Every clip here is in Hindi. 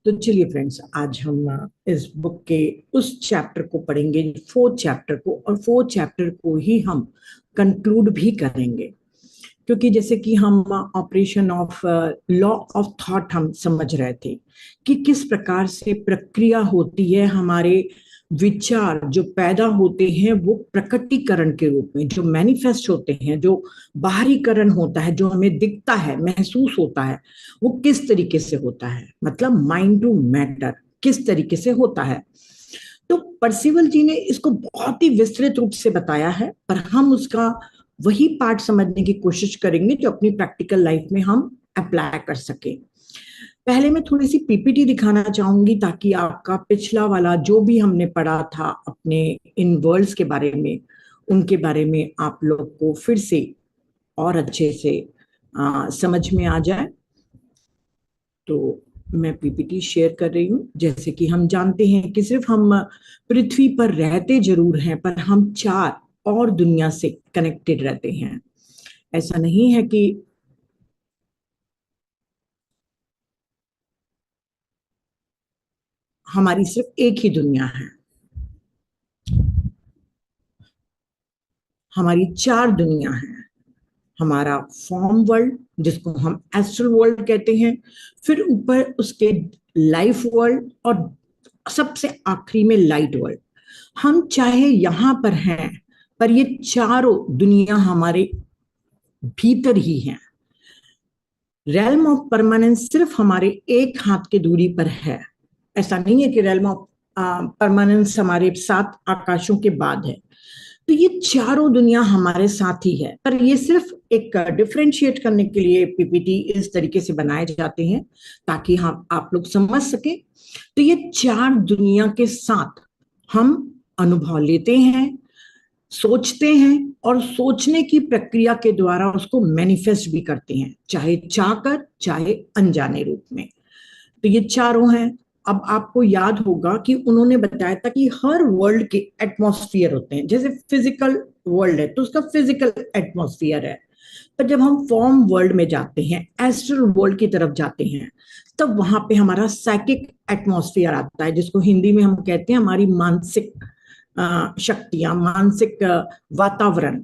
तो चलिए फ्रेंड्स, आज हम इस बुक के उस चैप्टर को पढ़ेंगे, फोर्थ चैप्टर को, और फोर्थ चैप्टर को ही हम कंक्लूड भी करेंगे। क्योंकि जैसे कि हम operation of law of thought हम समझ रहे थे कि किस प्रकार से प्रक्रिया होती है, हमारे विचार जो पैदा होते हैं वो प्रकटीकरण के रूप में जो मैनिफेस्ट होते हैं, जो बाहरीकरण होता है, जो हमें दिखता है, महसूस होता है, वो किस तरीके से होता है, मतलब माइंड टू मैटर किस तरीके से होता है। तो परसिवल जी ने इसको बहुत ही विस्तृत रूप से बताया है, पर हम उसका वही पार्ट समझने की कोशिश करेंगे जो अपनी प्रैक्टिकल लाइफ में हम अप्लाई कर सके। पहले मैं थोड़ी सी पीपीटी दिखाना चाहूंगी ताकि आपका पिछला वाला जो भी हमने पढ़ा था अपने इन वर्ड्स के बारे में, उनके बारे में आप लोग को फिर से और अच्छे से समझ में आ जाए। तो मैं पीपीटी शेयर कर रही हूँ। जैसे कि हम जानते हैं कि सिर्फ हम पृथ्वी पर रहते जरूर हैं, पर हम चार और दुनिया से कनेक्टेड रहते हैं। ऐसा नहीं है कि हमारी सिर्फ एक ही दुनिया है, हमारी चार दुनिया है। हमारा फॉर्म वर्ल्ड जिसको हम एस्ट्रल वर्ल्ड कहते हैं, फिर ऊपर उसके लाइफ वर्ल्ड, और सबसे आखिरी में लाइट वर्ल्ड। हम चाहे यहां पर हैं, पर ये चारों दुनिया हमारे भीतर ही हैं। रेल्म ऑफ परमानेंस सिर्फ हमारे एक हाथ की दूरी पर है। ऐसा नहीं है कि रेल्म ऑफ परमानेंस हमारे सात आकाशों के बाद है। तो ये चारों दुनिया हमारे साथ ही है, पर ये सिर्फ एक डिफरेंशिएट करने के लिए पीपीटी इस तरीके से बनाए जाते हैं ताकि हम आप लोग समझ सके। तो ये चार दुनिया के साथ हम अनुभव लेते हैं, सोचते हैं, और सोचने की प्रक्रिया के द्वारा उसको मैनिफेस्ट भी करते हैं, चाहे चाहकर चाहे अनजाने रूप में। तो ये चारों हैं। अब आपको याद होगा कि उन्होंने बताया था कि हर वर्ल्ड के एटमॉस्फेयर होते हैं। जैसे फिजिकल वर्ल्ड है तो उसका फिजिकल एटमॉस्फेयर है, पर जब हम फॉर्म वर्ल्ड में जाते हैं, एस्ट्रल वर्ल्ड की तरफ जाते हैं, तब वहां पे हमारा साइकिक एटमॉस्फेयर आता है, जिसको हिंदी में हम कहते हैं हमारी मानसिक शक्तियां, मानसिक वातावरण।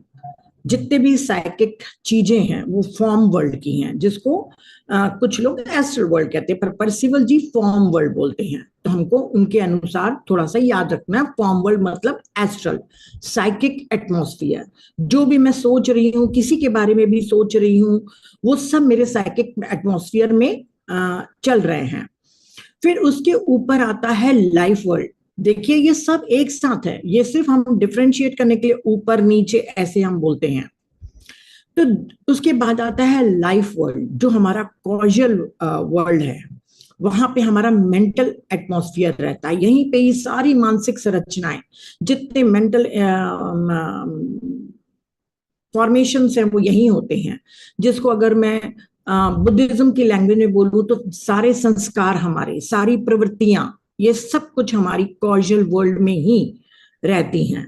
जितने भी साइकिक चीजें हैं वो फॉर्म वर्ल्ड की हैं, जिसको कुछ लोग एस्ट्रल वर्ल्ड कहते हैं, पर परसिवल जी फॉर्म वर्ल्ड बोलते हैं। तो हमको उनके अनुसार थोड़ा सा याद रखना है, फॉर्म वर्ल्ड मतलब एस्ट्रल साइकिक एटमॉस्फेयर। जो भी मैं सोच रही हूँ, किसी के बारे में भी सोच रही हूँ, वो सब मेरे साइकिक एटमॉस्फेयर में चल रहे हैं। फिर उसके ऊपर आता है लाइफ वर्ल्ड। देखिए ये सब एक साथ है, ये सिर्फ हम डिफरेंशिएट करने के लिए ऊपर नीचे ऐसे हम बोलते हैं। तो उसके बाद आता है लाइफ वर्ल्ड, जो हमारा कॉजल वर्ल्ड है। वहां पे हमारा मेंटल एटमॉस्फेयर रहता है, यहीं पे ही सारी मानसिक संरचनाएं, जितने मेंटल फॉर्मेशन है वो यही होते हैं। जिसको अगर मैं बुद्धिज्म की लैंग्वेज में बोलूं तो सारे संस्कार, हमारे सारी प्रवृत्तियां, ये सब कुछ हमारी कॉजल वर्ल्ड में ही रहती हैं।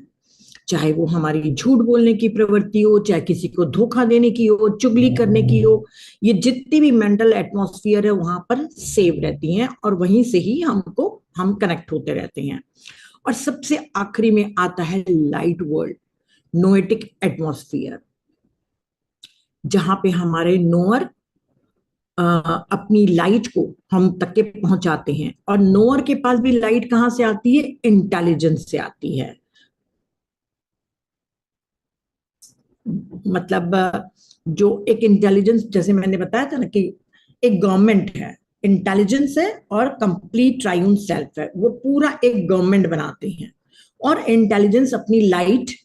चाहे वो हमारी झूठ बोलने की प्रवृत्ति हो, चाहे किसी को धोखा देने की हो, चुगली करने की हो, ये जितनी भी मेंटल एटमॉस्फेयर है वहां पर सेव रहती हैं, और वहीं से ही हम कनेक्ट होते रहते हैं। और सबसे आखिरी में आता है लाइट वर्ल्ड, नोएटिक एटमॉस्फेयर, जहां पे हमारे नोअर अपनी लाइट को हम तक के पहुंचाते हैं। और नोअर के पास भी लाइट कहां से आती है? इंटेलिजेंस से आती है। मतलब जो एक इंटेलिजेंस, जैसे मैंने बताया था ना कि एक गवर्नमेंट है, इंटेलिजेंस है और कंप्लीट ट्रायून सेल्फ है, वो पूरा एक गवर्नमेंट बनाते हैं। और इंटेलिजेंस अपनी लाइट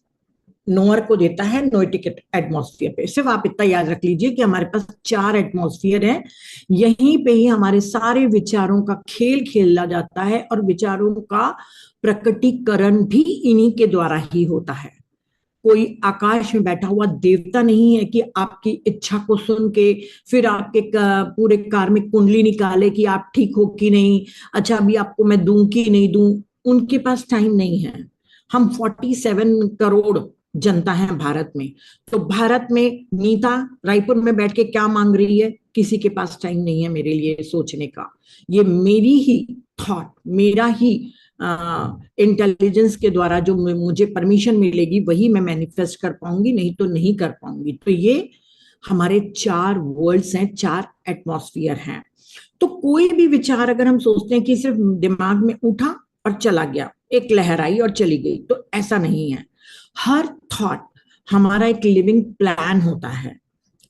नोअर को देता है नोएटिक एटमॉस्फेयर पे। सिर्फ आप इतना याद रख लीजिए कि हमारे पास चार एटमॉस्फेयर है, यहीं पे ही हमारे सारे विचारों का खेल खेला जाता है, और विचारों का प्रकटीकरण भी इन्हीं के द्वारा ही होता है। कोई आकाश में बैठा हुआ देवता नहीं है कि आपकी इच्छा को सुन के फिर आपके पूरे कार्मिक कुंडली निकाले कि आप ठीक हो कि नहीं, अच्छा अभी आपको मैं दूं कि नहीं दूं। उनके पास टाइम नहीं है। हम 47 करोड़ जनता है भारत में। तो भारत में नीता रायपुर में बैठ के क्या मांग रही है, किसी के पास टाइम नहीं है मेरे लिए सोचने का। ये मेरी ही थॉट, मेरा ही इंटेलिजेंस के द्वारा जो मुझे परमिशन मिलेगी वही मैं मैनिफेस्ट कर पाऊंगी, नहीं तो नहीं कर पाऊंगी। तो ये हमारे 4 वर्ल्ड्स हैं, 4 एटमॉस्फेयर हैं। तो कोई भी विचार अगर हम सोचते हैं कि सिर्फ दिमाग में उठा और चला गया, एक लहर आई और चली गई, तो ऐसा नहीं है। हर थॉट हमारा एक लिविंग प्लान होता है,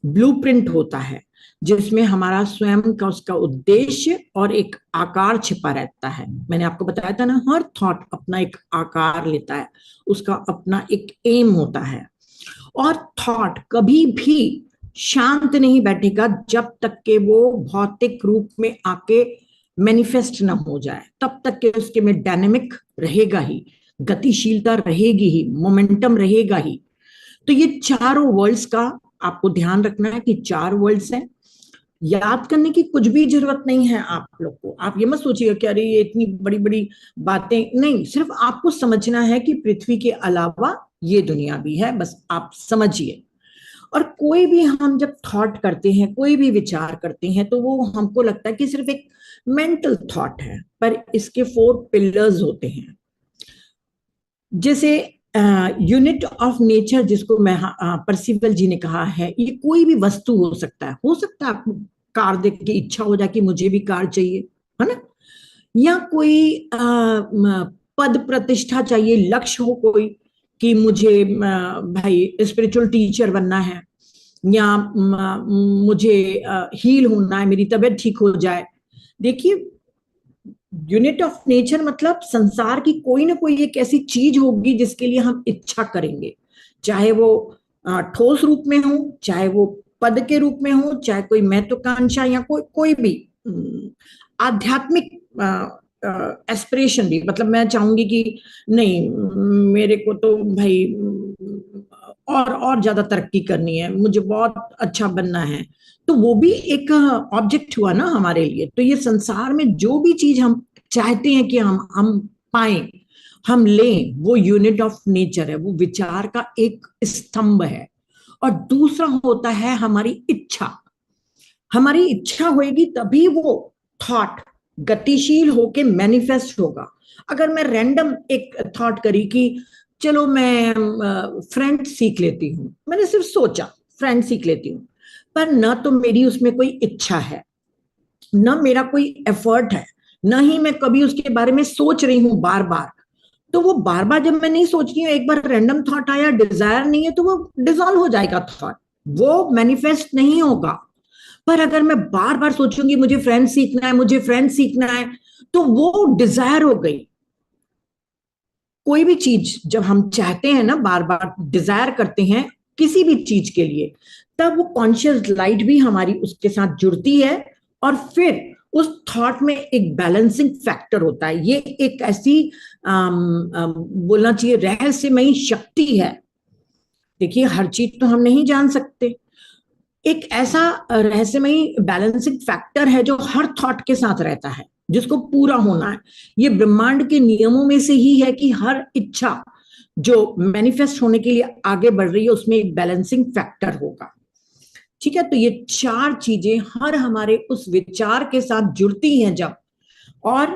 ब्लूप्रिंट होता है, जिसमें हमारा स्वयं का उसका उद्देश्य और एक आकार छिपा रहता है। मैंने आपको बताया था ना, हर थॉट अपना एक आकार लेता है, उसका अपना एक एम होता है। और थॉट कभी भी शांत नहीं बैठेगा जब तक के वो भौतिक रूप में आके मैनिफेस्ट ना हो जाए, तब तक के उसके में डायनेमिक रहेगा ही, गतिशीलता रहेगी ही, मोमेंटम रहेगा ही। तो ये चारों वर्ल्ड्स का आपको ध्यान रखना है कि 4 वर्ल्ड्स हैं। याद करने की कुछ भी जरूरत नहीं है आप लोग को। आप ये मत सोचिएगा कि अरे ये इतनी बड़ी बड़ी बातें, नहीं, सिर्फ आपको समझना है कि पृथ्वी के अलावा ये दुनिया भी है, बस आप समझिए। और कोई भी हम जब थॉट करते हैं, कोई भी विचार करते हैं, तो वो हमको लगता है कि सिर्फ एक मेंटल थॉट है, पर इसके 4 पिलर्स होते हैं। जैसे यूनिट ऑफ नेचर, जिसको मैं परसिवल जी ने कहा है, ये कोई भी वस्तु हो सकता है आपको कार देख के इच्छा हो जाए कि मुझे भी कार चाहिए, है ना, या कोई पद प्रतिष्ठा चाहिए, लक्ष्य हो कोई कि मुझे भाई स्पिरिचुअल टीचर बनना है, या मुझे हील होना है, मेरी तबीयत ठीक हो जाए। देखिए, यूनिट ऑफ नेचर मतलब संसार की कोई ना कोई एक ऐसी चीज होगी जिसके लिए हम इच्छा करेंगे, चाहे वो ठोस रूप में हो, चाहे वो पद के रूप में हो, चाहे कोई महत्वाकांक्षा, या कोई भी आध्यात्मिक एस्पिरेशन भी। मतलब मैं चाहूंगी कि नहीं, मेरे को तो भाई और ज्यादा तरक्की करनी है, मुझे बहुत अच्छा बनना है, तो वो भी एक ऑब्जेक्ट हुआ ना हमारे लिए। तो ये संसार में जो भी चीज हम चाहते हैं कि हम पाए, हम लें, वो यूनिट ऑफ नेचर है, वो विचार का एक स्तंभ है। और दूसरा होता है हमारी इच्छा। हमारी इच्छा होगी तभी वो थॉट गतिशील होके मैनिफेस्ट होगा। अगर मैं रैंडम एक थॉट करी कि चलो मैं फ्रेंच सीख लेती हूँ, मैंने सिर्फ सोचा फ्रेंच सीख लेती हूँ, पर न तो मेरी उसमें कोई इच्छा है, न मेरा कोई एफर्ट है, न ही मैं कभी उसके बारे में सोच रही हूँ बार बार। तो वो बार बार जब मैं नहीं सोच रही हूँ, एक बार रैंडम थॉट आया, डिजायर नहीं है, तो वो डिजॉल्व हो जाएगा थॉट, वो मैनिफेस्ट नहीं होगा। पर अगर मैं बार बार सोचूंगी मुझे फ्रेंच सीखना है, मुझे फ्रेंच सीखना है, तो वो डिजायर हो गई। कोई भी चीज जब हम चाहते हैं ना, बार बार डिजायर करते हैं किसी भी चीज के लिए, तब वो कॉन्शियस लाइट भी हमारी उसके साथ जुड़ती है, और फिर उस थॉट में एक बैलेंसिंग फैक्टर होता है। ये एक ऐसी बोलना चाहिए रहस्यमयी शक्ति है। देखिए, हर चीज तो हम नहीं जान सकते, एक ऐसा रहस्यमयी बैलेंसिंग फैक्टर है जो हर थॉट के साथ रहता है, जिसको पूरा होना है। ये ब्रह्मांड के नियमों में से ही है कि हर इच्छा जो मैनिफेस्ट होने के लिए आगे बढ़ रही है, उसमें एक बैलेंसिंग फैक्टर होगा। ठीक है, तो ये 4 चीजें हर हमारे उस विचार के साथ जुड़ती हैं जब, और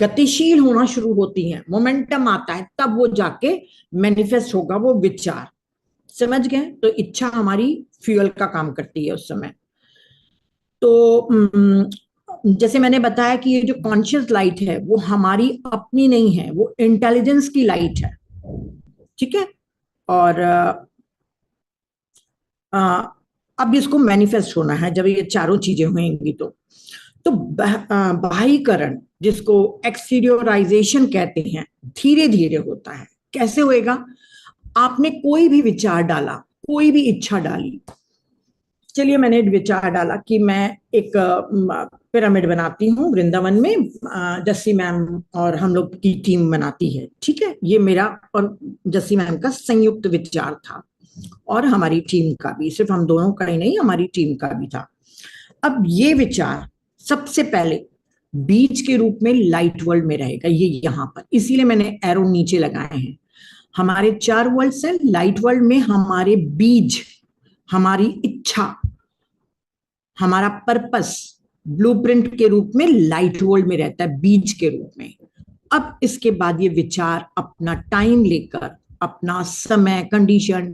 गतिशील होना शुरू होती हैं, मोमेंटम आता है, तब वो जाके मैनिफेस्ट होगा वो विचार। समझ गए? तो इच्छा हमारी फ्यूल का काम करती है उस समय। तो जैसे मैंने बताया कि ये जो कॉन्शियस लाइट है वो हमारी अपनी नहीं है, वो इंटेलिजेंस की लाइट है। ठीक है, और अब इसको मैनिफेस्ट होना है जब ये चारों चीजें होंगी। तो बाह्यकरण, जिसको एक्सटीरियोराइजेशन कहते हैं, धीरे धीरे होता है। कैसे होएगा? आपने कोई भी विचार डाला, कोई भी इच्छा डाली, चलिए मैंने विचार डाला कि मैं एक पिरामिड बनाती हूँ वृंदावन में, जस्सी मैम और हम लोग की टीम बनाती है। ठीक है, ये मेरा और जस्सी मैम का संयुक्त विचार था, और हमारी टीम का भी, सिर्फ हम दोनों का ही नहीं, हमारी टीम का भी था। अब ये विचार सबसे पहले बीज के रूप में लाइट वर्ल्ड में रहेगा, ये यहाँ पर, इसीलिए मैंने एरो नीचे लगाए हैं। हमारे 4 वर्ल्ड्स हैं। लाइट वर्ल्ड में हमारे बीज, हमारी इच्छा, हमारा पर्पस ब्लूप्रिंट के रूप में लाइट वर्ल्ड में रहता है, बीज के रूप में। अब इसके बाद ये विचार अपना टाइम लेकर, अपना समय, कंडीशन,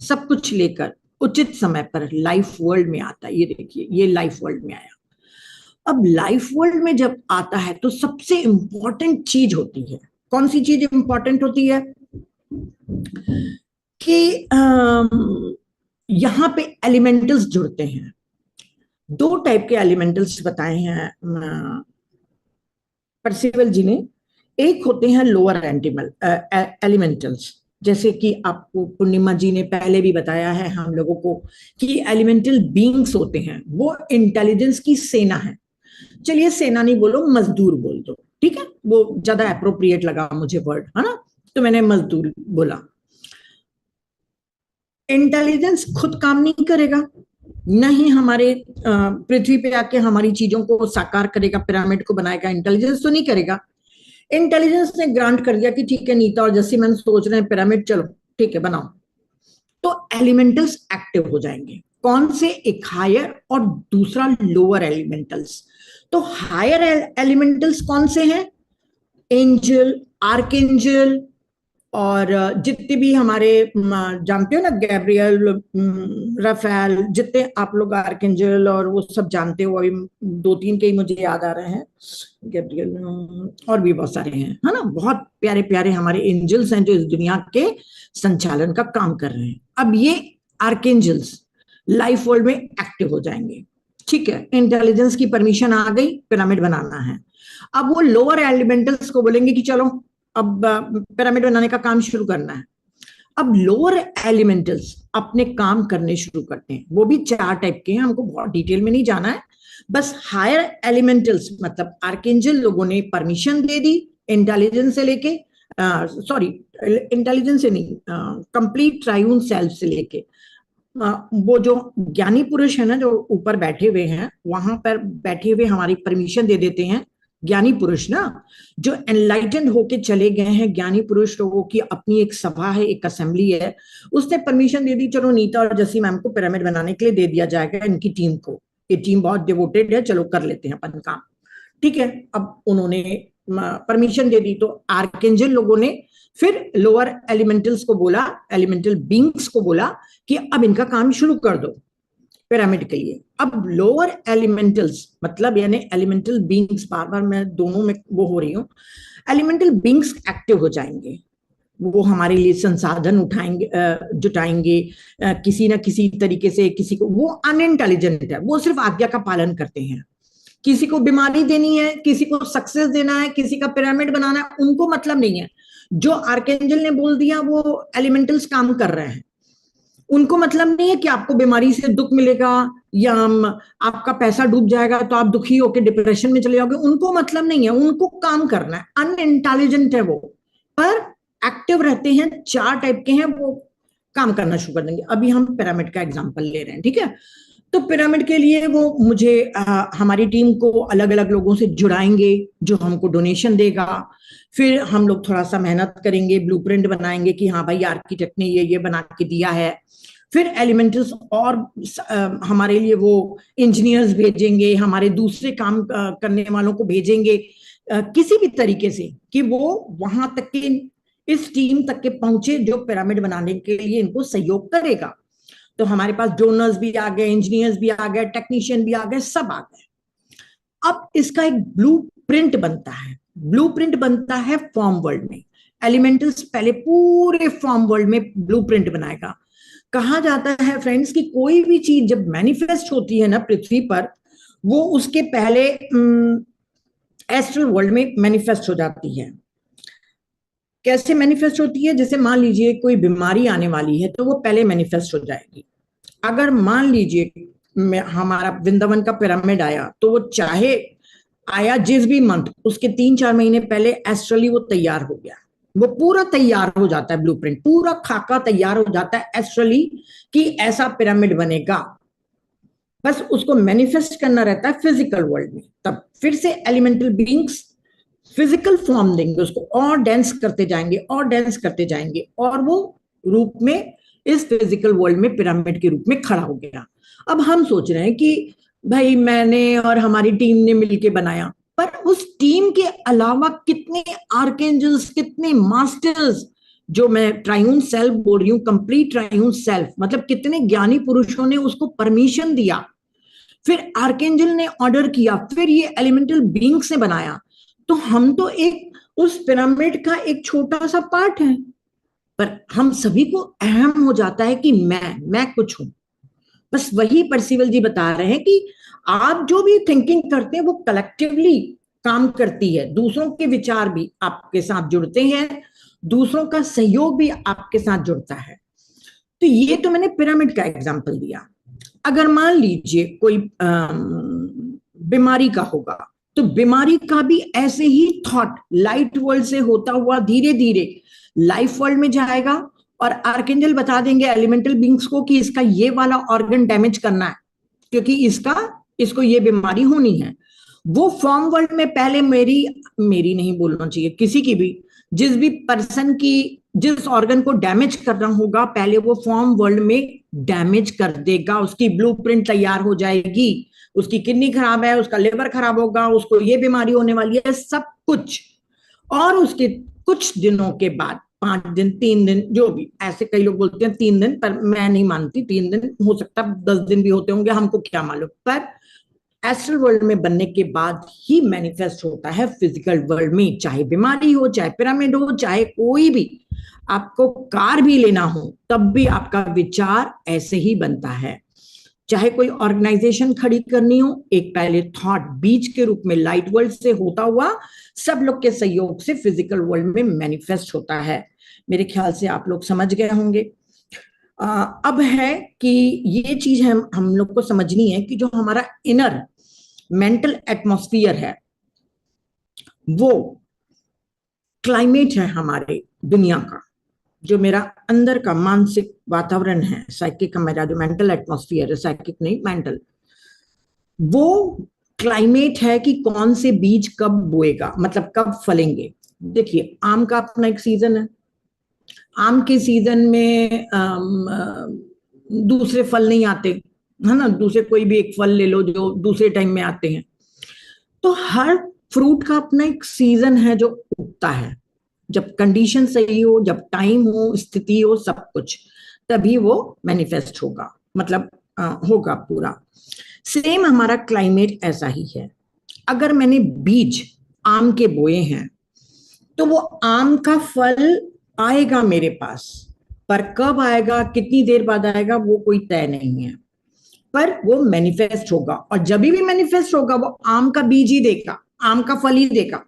सब कुछ लेकर उचित समय पर लाइफ वर्ल्ड में आता है। ये देखिए, ये लाइफ वर्ल्ड में आया। अब लाइफ वर्ल्ड में जब आता है तो सबसे इंपॉर्टेंट चीज होती है, कौन सी चीज इंपॉर्टेंट होती है कि यहां पे एलिमेंटल्स जुड़ते हैं। 2 टाइप के एलिमेंटल्स बताए हैं परसिवल जी ने। एक होते हैं लोअर एलिमेंटल्स, जैसे कि आपको पूर्णिमा जी ने पहले भी बताया है हम लोगों को कि एलिमेंटल बीइंग्स होते हैं, वो इंटेलिजेंस की सेना है। चलिए सेना नहीं बोलो, मजदूर बोल दो, ठीक है, वो ज्यादा अप्रोप्रिएट लगा मुझे वर्ड, है ना, तो मैंने मजदूर बोला। इंटेलिजेंस खुद काम नहीं करेगा, न ही हमारे पृथ्वी पे आके हमारी चीजों को साकार करेगा, पिरामिड को बनाएगा, इंटेलिजेंस तो नहीं करेगा। इंटेलिजेंस ने ग्रांट कर दिया कि ठीक है नीता और जैसे मैंने सोच रहे हैं पिरामिड, चलो ठीक है बनाओ, तो एलिमेंटल्स एक्टिव हो जाएंगे। कौन से? एक हायर और दूसरा लोअर एलिमेंटल्स। तो हायर एलिमेंटल्स कौन से हैं? एंजल, आर्कएंजल, और जितने भी हमारे जानते हो ना, गैब्रियल, राफेल, जितने आप लोग आर्कएंजल और वो सब जानते हो, अभी 2-3 के ही मुझे याद आ रहे हैं, गैब्रियल और भी बहुत सारे हैं, है ना, बहुत प्यारे प्यारे हमारे एंजल्स हैं जो इस दुनिया के संचालन का काम कर रहे हैं। अब ये आर्कएंजल्स लाइफ वर्ल्ड में एक्टिव हो जाएंगे, ठीक है, इंटेलिजेंस की परमिशन आ गई, पिरामिड बनाना है। अब वो लोअर एलिमेंटल्स को बोलेंगे कि चलो अब पिरामिड बनाने का काम शुरू करना है। अब लोअर एलिमेंटल्स अपने काम करने शुरू करते हैं। वो भी 4 टाइप के हैं, हमको बहुत डिटेल में नहीं जाना है, बस हायर एलिमेंटल्स मतलब आर्कएंजल लोगों ने परमिशन दे दी इंटेलिजेंस से लेके, सॉरी इंटेलिजेंस से नहीं, कंप्लीट ट्रायून सेल्फ से लेके, वो जो ज्ञानी पुरुष है ना जो ऊपर बैठे हुए हैं, वहां पर बैठे हुए हमारी परमिशन दे देते हैं। ज्ञानी पुरुष ना, जो एनलाइटेंड होके चले गए हैं, ज्ञानी पुरुष लोगों की अपनी एक सभा है, एक असेंबली है, उसने परमिशन दे दी, चलो नीता और जसी मैम को पिरामिड बनाने के लिए दे दिया जाएगा, इनकी टीम को, ये टीम बहुत डिवोटेड है, चलो कर लेते हैं अपन काम, ठीक है। अब उन्होंने परमिशन दे दी, तो आर्कएंजल लोगों ने फिर लोअर एलिमेंटल्स को बोला, एलिमेंटल बींग्स को बोला कि अब इनका काम शुरू कर दो पिरामिड के लिए। अब लोअर एलिमेंटल्स मतलब यानी एलिमेंटल बींग्स, बार बार मैं दोनों में वो हो रही हूँ, एलिमेंटल बींग्स एक्टिव हो जाएंगे, वो हमारे लिए संसाधन उठाएंगे, जुटाएंगे, किसी ना किसी तरीके से, किसी को, वो अनइंटेलिजेंट है, वो सिर्फ आज्ञा का पालन करते हैं। किसी को बीमारी देनी है, किसी को सक्सेस देना है, किसी का पिरामिड बनाना है, उनको मतलब नहीं है। जो आर्कएंजल ने बोल दिया वो एलिमेंटल्स काम कर रहे हैं। उनको मतलब नहीं है कि आपको बीमारी से दुख मिलेगा या आपका पैसा डूब जाएगा तो आप दुखी होकर डिप्रेशन में चले जाओगे, उनको मतलब नहीं है, उनको काम करना है। अनइंटेलिजेंट है वो, पर एक्टिव रहते हैं, 4 टाइप के हैं, वो काम करना शुरू कर देंगे। अभी हम पिरामिड का एग्जांपल ले रहे हैं, ठीक है। तो पिरामिड के लिए वो मुझे हमारी टीम को अलग अलग लोगों से जुड़ाएंगे जो हमको डोनेशन देगा, फिर हम लोग थोड़ा सा मेहनत करेंगे, ब्लूप्रिंट बनाएंगे कि हाँ भाई आर्किटेक्ट ने ये बना के दिया है। फिर एलिमेंटल्स और हमारे लिए वो इंजीनियर्स भेजेंगे, हमारे दूसरे काम करने वालों को भेजेंगे किसी भी तरीके से कि वो वहां तक के, इस टीम तक के पहुंचे जो पिरामिड बनाने के लिए इनको सहयोग करेगा। तो हमारे पास डोनर्स भी आ गए, इंजीनियर्स भी आ गए, टेक्नीशियन भी आ गए, सब आ गए। अब इसका एक ब्लूप्रिंट बनता है। ब्लूप्रिंट बनता है फॉर्म वर्ल्ड में। एलिमेंटल्स पहले पूरे फॉर्म वर्ल्ड में ब्लूप्रिंट बनाएगा। कहा जाता है फ्रेंड्स कि कोई भी चीज जब मैनिफेस्ट होती है ना पृथ्वी पर, वो उसके पहले एस्ट्रल वर्ल्ड में मैनिफेस्ट हो जाती है। कैसे मैनिफेस्ट होती है? जैसे मान लीजिए कोई बीमारी आने वाली है तो वो पहले मैनिफेस्ट हो जाएगी। अगर मान लीजिए हमारा वृंदावन का पिरामिड आया तो वो चाहे आया जिस भी मंथ, उसके 3-4 महीने पहले एस्ट्रली वो तैयार हो गया, वो पूरा तैयार हो जाता है, ब्लूप्रिंट पूरा खाका तैयार हो जाता है एस्ट्रली कि ऐसा पिरामिड बनेगा। बस उसको मैनिफेस्ट करना रहता है फिजिकल वर्ल्ड में। तब फिर से एलिमेंटल बीइंग्स फिजिकल फॉर्म देंगे उसको, और डेंस करते जाएंगे और डेंस करते जाएंगे, और वो रूप में इस फिजिकल वर्ल्ड में पिरामिड के रूप में खड़ा हो गया। अब हम सोच रहे हैं कि भाई मैंने और हमारी टीम ने मिलके बनाया, पर उस टीम के अलावा कितने आर्केंजल्स, कितने मास्टर्स, जो मैं ट्राइयून सेल्फ बोल रही हूँ, कंप्लीट ट्राइयून सेल्फ, मतलब कितने ज्ञानी पुरुषों ने उसको परमिशन दिया, फिर आर्केंजल ने ऑर्डर किया, फिर ये एलिमेंटल बीइंग से बनाया। तो हम तो एक उस पिरामिड का एक छोटा सा पार्ट है, पर हम सभी को अहम हो जाता है कि मैं कुछ हूं। बस वही परसिवल जी बता रहे हैं कि आप जो भी थिंकिंग करते हैं वो कलेक्टिवली काम करती है, दूसरों के विचार भी आपके साथ जुड़ते हैं, दूसरों का सहयोग भी आपके साथ जुड़ता है। तो ये तो मैंने पिरामिड का एग्जांपल दिया। अगर मान लीजिए कोई बीमारी का होगा, तो बीमारी का भी ऐसे ही थॉट लाइट वर्ल्ड से होता हुआ धीरे धीरे लाइफ वर्ल्ड में जाएगा, और आर्केंजल बता देंगे एलिमेंटल बींग्स को कि इसका ये वाला ऑर्गन डैमेज करना है, क्योंकि इसको ये बीमारी होनी है। वो फॉर्म वर्ल्ड में पहले मेरी मेरी नहीं बोलना चाहिए, किसी की भी, जिस भी पर्सन की जिस ऑर्गन को डैमेज करना होगा, पहले वो फॉर्म वर्ल्ड में डैमेज कर देगा, उसकी ब्लूप्रिंट तैयार हो जाएगी, उसकी किडनी खराब है, उसका लिवर खराब होगा, उसको ये बीमारी होने वाली है, सब कुछ। और उसके कुछ दिनों के बाद, 5 दिन 3 दिन, जो भी, ऐसे कई लोग बोलते हैं 3 दिन, पर मैं नहीं मानती, 3 दिन हो सकता है, 10 दिन भी होते होंगे, हमको क्या मालूम। पर एस्ट्रल वर्ल्ड में बनने के बाद ही मैनिफेस्ट होता है फिजिकल वर्ल्ड में, चाहे बीमारी हो, चाहे पिरामिड हो, चाहे कोई भी, आपको कार भी लेना हो तब भी आपका विचार ऐसे ही बनता है। चाहे कोई ऑर्गेनाइजेशन खड़ी करनी हो, एक पहले थॉट बीज के रूप में लाइट वर्ल्ड से होता हुआ सब लोग के सहयोग से फिजिकल वर्ल्ड में मैनिफेस्ट होता है। मेरे ख्याल से आप लोग समझ गए होंगे। अब है कि ये चीज हम लोग को समझनी है कि जो हमारा इनर मेंटल एटमॉस्फियर है, वो क्लाइमेट है हमारे दुनिया का, जो मेरा अंदर का मानसिक वातावरण है, साइकिक का मेरा जो मेंटल एटमॉस्फियर है, साइकिक नहीं मेंटल, वो क्लाइमेट है कि कौन से बीज कब बोएगा, मतलब कब फलेंगे। देखिए आम का अपना एक सीजन है, आम के सीजन में दूसरे फल नहीं आते, है ना, दूसरे कोई भी एक फल ले लो जो दूसरे टाइम में आते हैं। तो हर फ्रूट का अपना एक सीजन है जो उगता है, जब कंडीशन सही हो, जब टाइम हो, स्थिति हो, सब कुछ, तभी वो मैनिफेस्ट होगा, मतलब होगा पूरा। सेम हमारा क्लाइमेट ऐसा ही है। अगर मैंने बीज आम के बोए हैं, तो वो आम का फल आएगा मेरे पास, पर कब आएगा, कितनी देर बाद आएगा, वो कोई तय नहीं है, पर वो मैनिफेस्ट होगा। और जब भी मैनिफेस्ट होगा वो आम का बीज ही देगा, आम का फल ही देगा।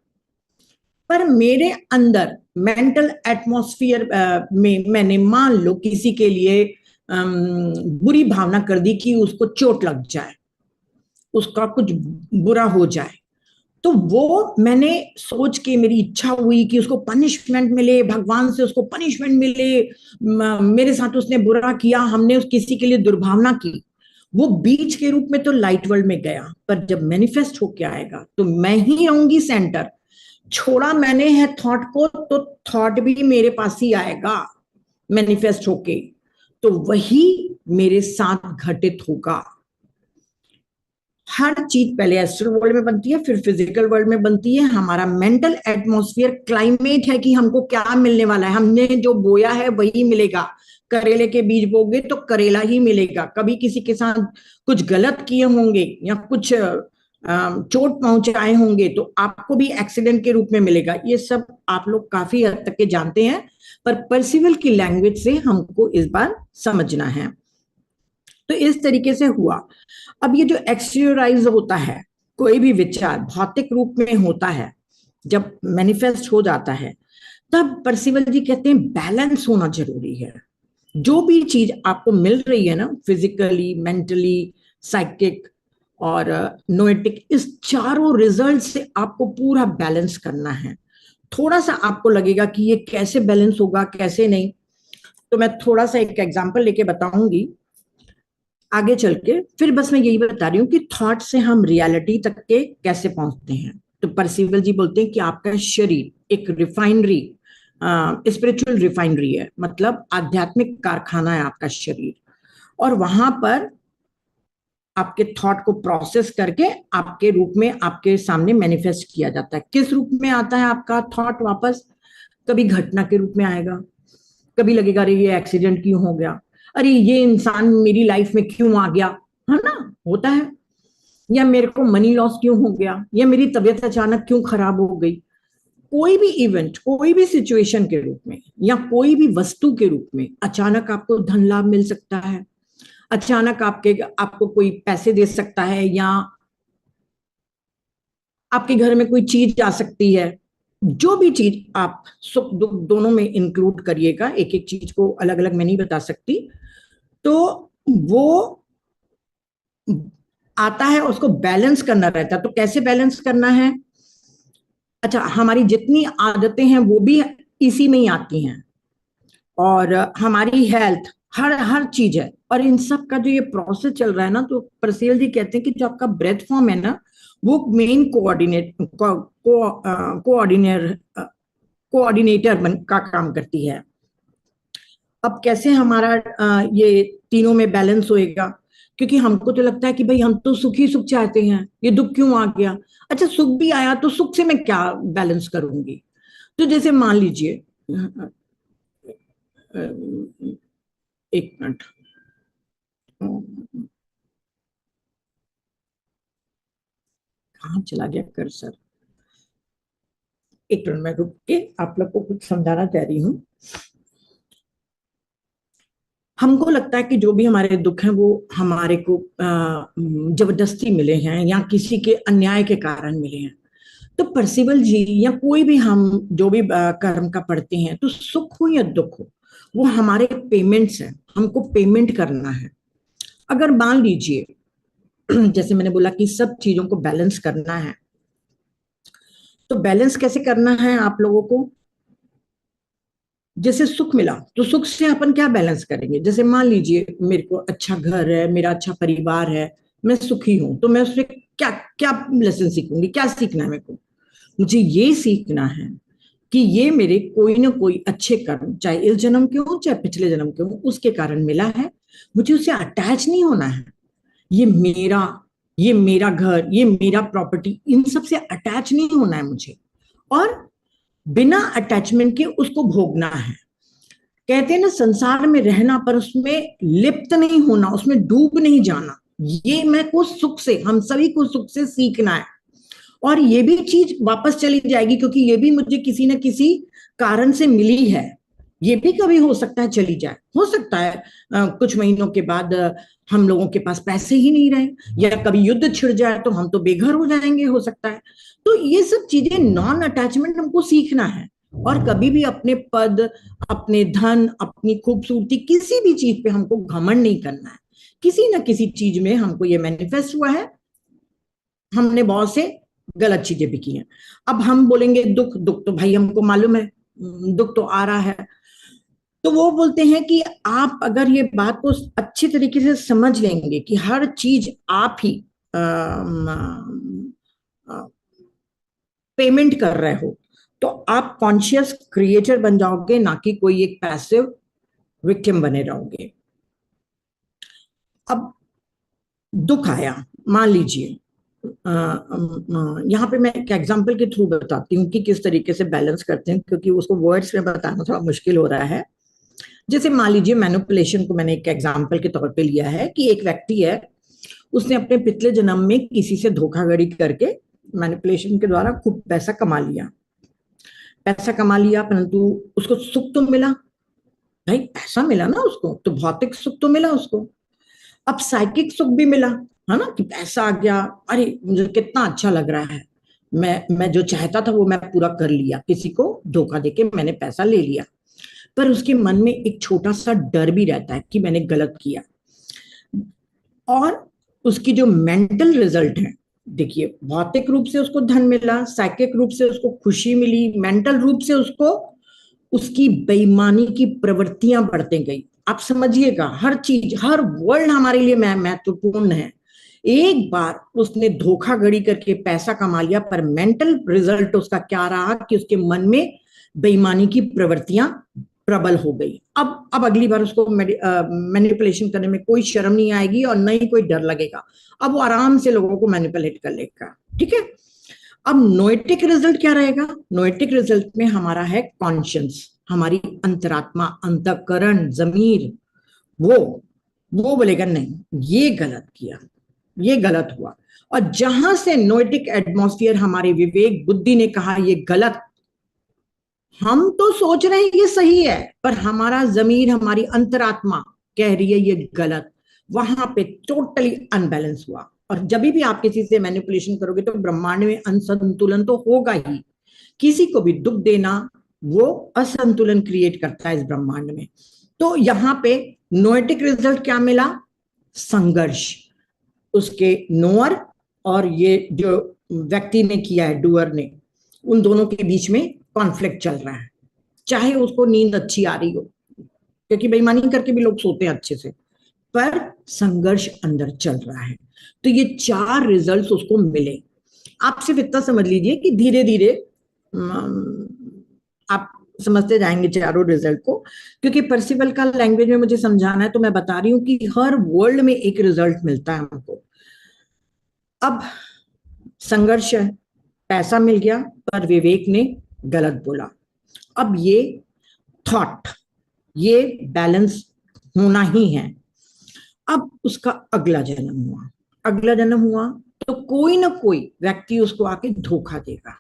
पर मेरे अंदर मेंटल एटमॉस्फियर में मैंने मान लो किसी के लिए बुरी भावना कर दी कि उसको चोट लग जाए, उसका कुछ बुरा हो जाए, तो वो मैंने सोच के, मेरी इच्छा हुई कि उसको पनिशमेंट मिले, भगवान से उसको पनिशमेंट मिले, मेरे साथ उसने बुरा किया, हमने उस किसी के लिए दुर्भावना की, वो बीज के रूप में तो लाइट वर्ल्ड में गया, पर जब मैनिफेस्ट होके आएगा तो मैं ही रहूंगी सेंटर। छोड़ा मैंने है थॉट को, तो थॉट भी मेरे पास ही आएगा मैनिफेस्ट होके, तो वही मेरे साथ घटित होगा। हर चीज पहले एस्ट्रल वर्ल्ड में बनती है, फिर फिजिकल वर्ल्ड में बनती है। हमारा मेंटल एटमॉस्फेयर क्लाइमेट है कि हमको क्या मिलने वाला है, हमने जो बोया है वही मिलेगा। करेले के बीज बोगे तो करेला ही मिलेगा, कभी किसी के साथ कुछ गलत किए होंगे या कुछ चोट पहुंचाए होंगे तो आपको भी एक्सीडेंट के रूप में मिलेगा। ये सब आप लोग काफी हद तक के जानते हैं, पर पर्सिवल की लैंग्वेज से हमको इस बार समझना है। तो इस तरीके से हुआ। अब ये जो एक्सटीरियराइज होता है, कोई भी विचार भौतिक रूप में होता है, जब मैनिफेस्ट हो जाता है, तब परसिवल जी कहते हैं बैलेंस होना जरूरी है। जो भी चीज आपको मिल रही है ना, फिजिकली, मेंटली, साइकिक और नोएटिक, इस चारों रिजल्ट से आपको पूरा बैलेंस करना है। थोड़ा सा आपको लगेगा कि ये कैसे बैलेंस होगा, कैसे नहीं, तो मैं थोड़ा सा एक एग्जांपल लेके बताऊंगी आगे चल के। फिर बस मैं यही बता रही हूँ कि थॉट से हम रियलिटी तक के कैसे पहुंचते हैं। तो परसिवल जी बोलते हैं कि आपका शरीर एक रिफाइनरी, स्पिरिचुअल रिफाइनरी है, मतलब आध्यात्मिक कारखाना है आपका शरीर। और वहां पर आपके थॉट को प्रोसेस करके आपके रूप में आपके सामने मैनिफेस्ट किया जाता है। किस रूप में आता है आपका थॉट वापस? कभी घटना के रूप में आएगा, कभी लगेगा अरे ये एक्सीडेंट क्यों हो गया, अरे ये इंसान मेरी लाइफ में क्यों आ गया, है ना, होता है। या मेरे को मनी लॉस क्यों हो गया, या मेरी तबीयत अचानक क्यों खराब हो गई। कोई भी इवेंट, कोई भी सिचुएशन के रूप में या कोई भी वस्तु के रूप में अचानक आपको धन लाभ मिल सकता है, अचानक आपको कोई पैसे दे सकता है, या आपके घर में कोई चीज आ सकती है। जो भी चीज आप सुख दुख दोनों में इंक्लूड करिएगा, एक एक चीज को अलग अलग मैं नहीं बता सकती, तो वो आता है, उसको बैलेंस करना रहता है। तो कैसे बैलेंस करना है? अच्छा, हमारी जितनी आदतें हैं वो भी इसी में ही आती हैं, और हमारी हेल्थ, हर हर चीज है। और इन सब का जो ये प्रोसेस चल रहा है ना, तो परसेल जी कहते हैं कि जो आपका ब्रेथ फॉर्म है ना, वो मेन कोऑर्डिनेटर का काम करती है। अब कैसे हमारा ये तीनों में बैलेंस होएगा? क्योंकि हमको तो लगता है कि भाई हम तो सुख ही सुख चाहते हैं, ये दुख क्यों आ गया? अच्छा, सुख भी आया तो सुख से मैं क्या बैलेंस करूंगी? तो जैसे मान लीजिए, एक मिनट, कहाँ चला गया कर्सर? एक मिनट में रुक के आप लोग को कुछ समझाना चाह रही हूँ। हमको लगता है कि जो भी हमारे दुख हैं वो हमारे को जबरदस्ती मिले हैं या किसी के अन्याय के कारण मिले हैं। तो परसिवल जी या कोई भी हम जो भी कर्म का पढ़ते हैं, तो सुख हो या दुख हो, वो हमारे पेमेंट्स हैं, हमको पेमेंट करना है। अगर मान लीजिए जैसे मैंने बोला कि सब चीजों को बैलेंस करना है, तो बैलेंस कैसे करना है आप लोगों को? जैसे सुख मिला तो सुख से अपन क्या बैलेंस करेंगे? जैसे मान लीजिए मेरे को अच्छा घर है, मेरा अच्छा परिवार है, मैं सुखी हूं, तो मैं उससे क्या क्या लेसन सीखूंगी? क्या सीखना है मेरे को? मुझे ये सीखना है कि ये मेरे कोई ना कोई अच्छे कर्म, चाहे इस जन्म के हो चाहे पिछले जन्म के हो, उसके कारण मिला है। मुझे उससे अटैच नहीं होना है। ये मेरा ये मेरा घर, ये मेरा प्रॉपर्टी, इन सब से अटैच नहीं होना है मुझे। और बिना अटैचमेंट के उसको भोगना है। कहते हैं ना, संसार में रहना पर उसमें लिप्त नहीं होना, उसमें डूब नहीं जाना। ये मैं को सुख से, हम सभी को सुख से सीखना है। और ये भी चीज वापस चली जाएगी, क्योंकि ये भी मुझे किसी न किसी कारण से मिली है। ये भी कभी हो सकता है चली जाए, हो सकता है कुछ महीनों के बाद हम लोगों के पास पैसे ही नहीं रहे, या कभी युद्ध छिड़ जाए तो हम तो बेघर हो जाएंगे, हो सकता है। तो ये सब चीजें नॉन अटैचमेंट हमको सीखना है। और कभी भी अपने पद, अपने धन, अपनी खूबसूरती, किसी भी चीज पे हमको घमंड नहीं करना है। किसी न किसी चीज में हमको ये मैनिफेस्ट हुआ है, हमने बहुत से गलत चीजें भी की हैं। अब हम बोलेंगे दुख, दुख तो भाई हमको मालूम है, दुख तो आ रहा है। तो वो बोलते हैं कि आप अगर ये बात को अच्छे तरीके से समझ लेंगे कि हर चीज आप ही पेमेंट कर रहे हो, तो आप कॉन्शियस क्रिएटर बन जाओगे, ना कि कोई एक पैसिव विक्टिम बने रहोगे। अब दुख आया, मान लीजिए, यहाँ पे मैं एक एग्जांपल के थ्रू बताती हूँ कि किस तरीके से बैलेंस करते हैं, क्योंकि उसको वर्ड्स में बताना थोड़ा मुश्किल हो रहा है। जैसे मान लीजिए, मैनिपुलेशन को मैंने एक एग्जांपल के तौर पे लिया है कि एक व्यक्ति है, उसने अपने पिछले जन्म में किसी से धोखाधड़ी करके मैनिपुलेशन के द्वारा खूब पैसा कमा लिया। पैसा कमा लिया, परंतु उसको सुख तो मिला, भाई पैसा मिला ना उसको, तो भौतिक सुख तो मिला उसको। अब साइकिक सुख भी मिला, है ना, कि पैसा आ गया, अरे मुझे कितना अच्छा लग रहा है, मैं जो चाहता था वो मैं पूरा कर लिया, किसी को धोखा देके मैंने पैसा ले लिया। पर उसके मन में एक छोटा सा डर भी रहता है कि मैंने गलत किया। और उसकी जो मेंटल रिजल्ट है, देखिए, भौतिक रूप से उसको धन मिला, साइकिक रूप से उसको खुशी मिली, मेंटल रूप से उसको उसकी बेईमानी की प्रवृत्तियां बढ़ते गई। आप समझिएगा, हर चीज, हर वर्ड हमारे लिए महत्वपूर्ण है। एक बार उसने धोखाधड़ी करके पैसा कमा लिया, पर मेंटल रिजल्ट उसका क्या रहा कि उसके मन में बेईमानी की प्रवृत्तियां प्रबल हो गई। अब अगली बार उसको मैनिपुलेशन करने में कोई शर्म नहीं आएगी और न ही कोई डर लगेगा। अब वो आराम से लोगों को मैनिपुलेट कर लेगा। ठीक है। अब नोएटिक रिजल्ट क्या रहेगा? नोएटिक रिजल्ट में हमारा है कॉन्शियंस, हमारी अंतरात्मा, अंतःकरण, जमीर, वो वो बोलेगा नहीं ये गलत किया, ये गलत हुआ। और जहां से नोएटिक एटमॉस्फेयर, हमारे विवेक बुद्धि ने कहा ये गलत, हम तो सोच रहे हैं ये सही है, पर हमारा जमीर, हमारी अंतरात्मा कह रही है ये गलत, वहां पे टोटली अनबैलेंस हुआ। और जब भी आप किसी से मैनिपुलेशन करोगे तो ब्रह्मांड में असंतुलन तो होगा ही। किसी को भी दुख देना वो असंतुलन क्रिएट करता है इस ब्रह्मांड में। तो यहाँ पे नोएटिक रिजल्ट क्या मिला? संघर्ष। उसके नोअर और ये जो व्यक्ति ने किया है, डूअर ने, उन दोनों के बीच में कॉन्फ्लिक्ट चल रहा है। चाहे उसको नींद अच्छी आ रही हो, क्योंकि बेईमानी करके भी लोग सोते हैं अच्छे से, पर संघर्ष अंदर चल रहा है। तो ये 4 रिजल्ट्स उसको मिले। आप सिर्फ इतना समझ लीजिए कि धीरे धीरे आप समझते जाएंगे चारों रिजल्ट को, क्योंकि पर्सिबल का लैंग्वेज में मुझे समझाना है, तो मैं बता रही हूँ कि हर वर्ल्ड में एक रिजल्ट मिलता है हमको। अब संघर्ष है, पैसा मिल गया, पर विवेक ने गलत बोला। अब ये थॉट, ये बैलेंस होना ही है। अब उसका अगला जन्म हुआ, अगला जन्म हुआ तो कोई ना कोई व्यक्ति उसको आके धोखा देगा,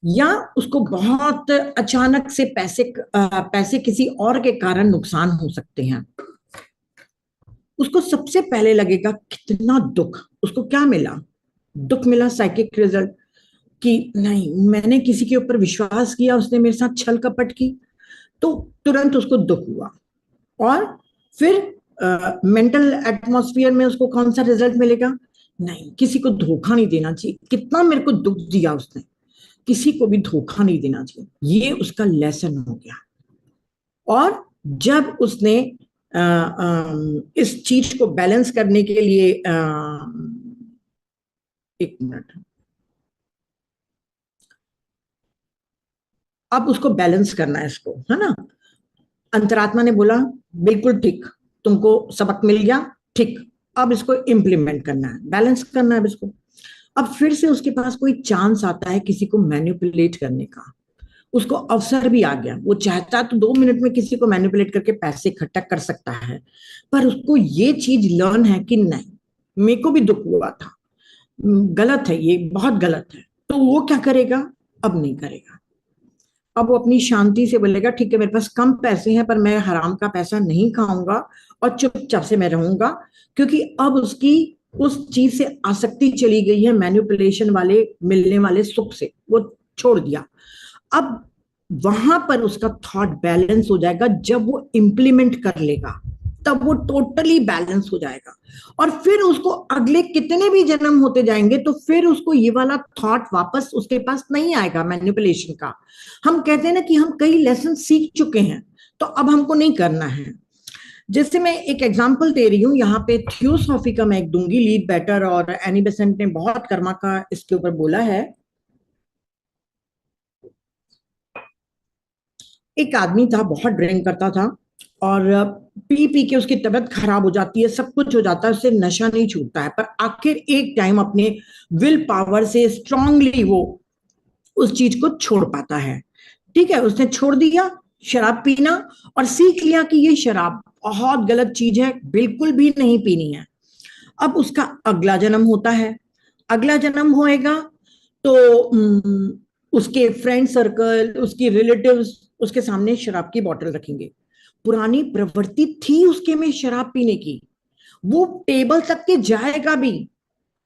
या उसको बहुत अचानक से पैसे किसी और के कारण नुकसान हो सकते हैं। उसको सबसे पहले लगेगा कितना दुख। उसको क्या मिला? दुख मिला, साइकिक रिजल्ट, कि नहीं मैंने किसी के ऊपर विश्वास किया, उसने मेरे साथ छल कपट की, तो तुरंत उसको दुख हुआ। और फिर मेंटल एटमॉस्फेयर में उसको कौन सा रिजल्ट मिलेगा? नहीं, किसी को धोखा नहीं देना चाहिए। कितना मेरे को दुख दिया उसने, किसी को भी धोखा नहीं देना चाहिए, ये उसका लेसन हो गया। और जब उसने इस चीज को बैलेंस करने के लिए, एक मिनट, अब उसको बैलेंस करना है इसको, है ना। अंतरात्मा ने बोला बिल्कुल ठीक, तुमको सबक मिल गया, ठीक, अब इसको इम्प्लीमेंट करना है, बैलेंस करना है इसको। अब फिर से उसके पास कोई चांस आता है किसी को मैनिपुलेट करने का, उसको अवसर भी आ गया। वो चाहता तो 2 मिनट में किसी को मैनिपुलेट करके पैसे इकट्ठा कर सकता है, पर उसको ये चीज लर्न है कि नहीं, मेरे को भी दुख हुआ था, गलत है, ये बहुत गलत है। तो वो क्या करेगा? अब नहीं करेगा। अब वो अपनी शांति से बोलेगा ठीक है, मेरे पास कम पैसे हैं, पर मैं हराम का पैसा नहीं खाऊंगा और चुपचाप से मैं रहूंगा, क्योंकि अब उसकी उस चीज से आसक्ति चली गई है, मैनिपुलेशन वाले मिलने वाले सुख से वो छोड़ दिया। अब वहां पर उसका थॉट बैलेंस हो जाएगा। जब वो इंप्लीमेंट कर लेगा तब वो टोटली बैलेंस हो जाएगा। और फिर उसको अगले कितने भी जन्म होते जाएंगे तो फिर उसको ये वाला थॉट वापस उसके पास नहीं आएगा मैनिपुलेशन का। हम कहते हैं ना कि हम कई लेसन सीख चुके हैं, तो अब हमको नहीं करना है। जैसे मैं एक एग्जांपल दे रही हूँ यहाँ पे, थियोसॉफी का मैं एक दूंगी, लीड बेटर और एनी बेसेंट ने बहुत कर्मा का इसके ऊपर बोला है। एक आदमी था, बहुत ड्रिंक करता था, और पी पी के उसकी तबीयत खराब हो जाती है, सब कुछ हो जाता है, उससे नशा नहीं छूटता है, पर आखिर एक टाइम अपने विल पावर से स्ट्रांगली वो उस चीज को छोड़ पाता है। ठीक है, उसने छोड़ दिया शराब पीना और सीख लिया कि ये शराब बहुत गलत चीज है, बिल्कुल भी नहीं पीनी है। अब उसका अगला जन्म होता है, अगला जन्म होएगा तो उसके फ्रेंड सर्कल, उसकी रिलेटिव्स उसके सामने शराब की बोतल रखेंगे। पुरानी प्रवृत्ति थी उसके में शराब पीने की, वो टेबल तक के जाएगा भी,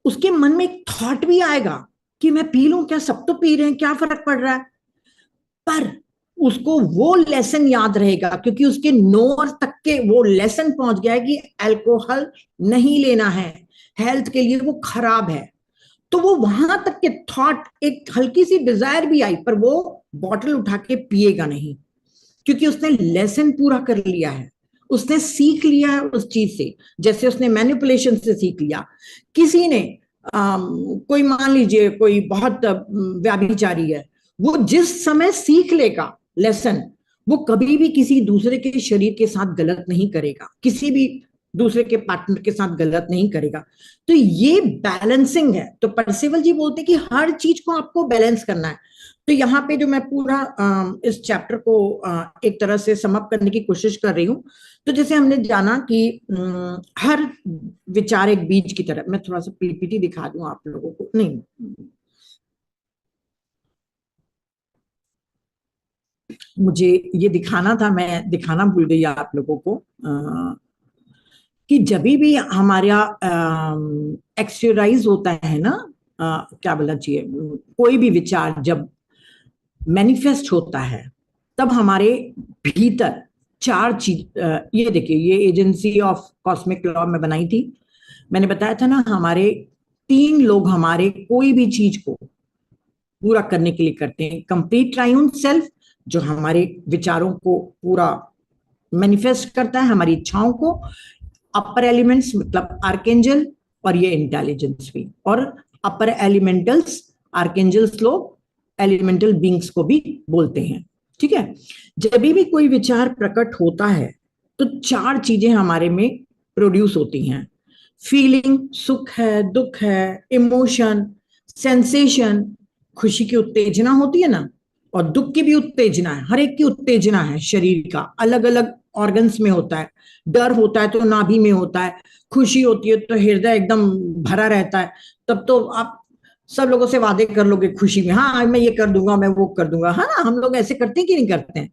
उसके मन में एक थॉट भी आएगा कि मैं पी लूं, क्या सब तो पी रहे हैं, क्या फर्क पड़ रहा है। पर उसको वो लेसन याद रहेगा, क्योंकि उसके नोर तक के वो लेसन पहुंच गया है कि अल्कोहल नहीं लेना है, हेल्थ के लिए वो खराब है। तो वो वहां तक के थॉट, एक हल्की सी डिजायर भी आई, पर वो बॉटल उठा के पिएगा नहीं, क्योंकि उसने लेसन पूरा कर लिया है। उसने सीख लिया है उस चीज से, जैसे उसने मैनिपुलेशन से सीख लिया। किसी ने कोई मान लीजिए कोई बहुत व्याभिचारी है, वो जिस समय सीख लेगा लेसन, वो कभी भी किसी दूसरे के शरीर के साथ गलत नहीं करेगा, किसी भी दूसरे के पार्टनर के साथ गलत नहीं करेगा। तो ये बैलेंसिंग है। तो परसेवल जी बोलते हैं कि हर चीज को आपको बैलेंस करना है। तो यहाँ पे जो मैं पूरा इस चैप्टर को एक तरह से समअप करने की कोशिश कर रही हूँ। तो जैसे हमने जाना कि हर विचार एक बीज की तरह, मैं थोड़ा सा पीपीटी दिखा दूं आप लोगों को, नहीं मुझे ये दिखाना था, मैं दिखाना भूल गई आप लोगों को कि जब भी हमारा एक्सटरलाइज होता है ना, क्या बोलना चाहिए, कोई भी विचार जब मैनिफेस्ट होता है, तब हमारे भीतर चार चीज, ये देखिए, ये एजेंसी ऑफ कॉस्मिक लॉ में बनाई थी। मैंने बताया था ना, हमारे तीन लोग हमारे कोई भी चीज को पूरा करने के लिए करते हैं। कंप्लीट ट्राइउन सेल्फ, जो हमारे विचारों को पूरा मैनिफेस्ट करता है, हमारी इच्छाओं को। अपर एलिमेंट्स मतलब आर्केंजल, और ये इंटेलिजेंस भी, और अपर एलिमेंटल्स, आर्केंजल्स लोग एलिमेंटल बींग्स को भी बोलते हैं। ठीक है, जब भी कोई विचार प्रकट होता है तो चार चीजें हमारे में प्रोड्यूस होती हैं। फीलिंग, सुख है, दुख है, इमोशन, सेंसेशन। खुशी की उत्तेजना होती है ना, और दुख की भी उत्तेजना है, हर एक की उत्तेजना है शरीर का, अलग अलग ऑर्गन्स में होता है। डर होता है तो नाभि में होता है, खुशी होती है तो हृदय एकदम भरा रहता है। तब तो आप सब लोगों से वादे कर लोगे खुशी में, हाँ मैं ये कर दूंगा, मैं वो कर दूंगा, है ना। हम लोग ऐसे करते हैं कि नहीं करते हैं।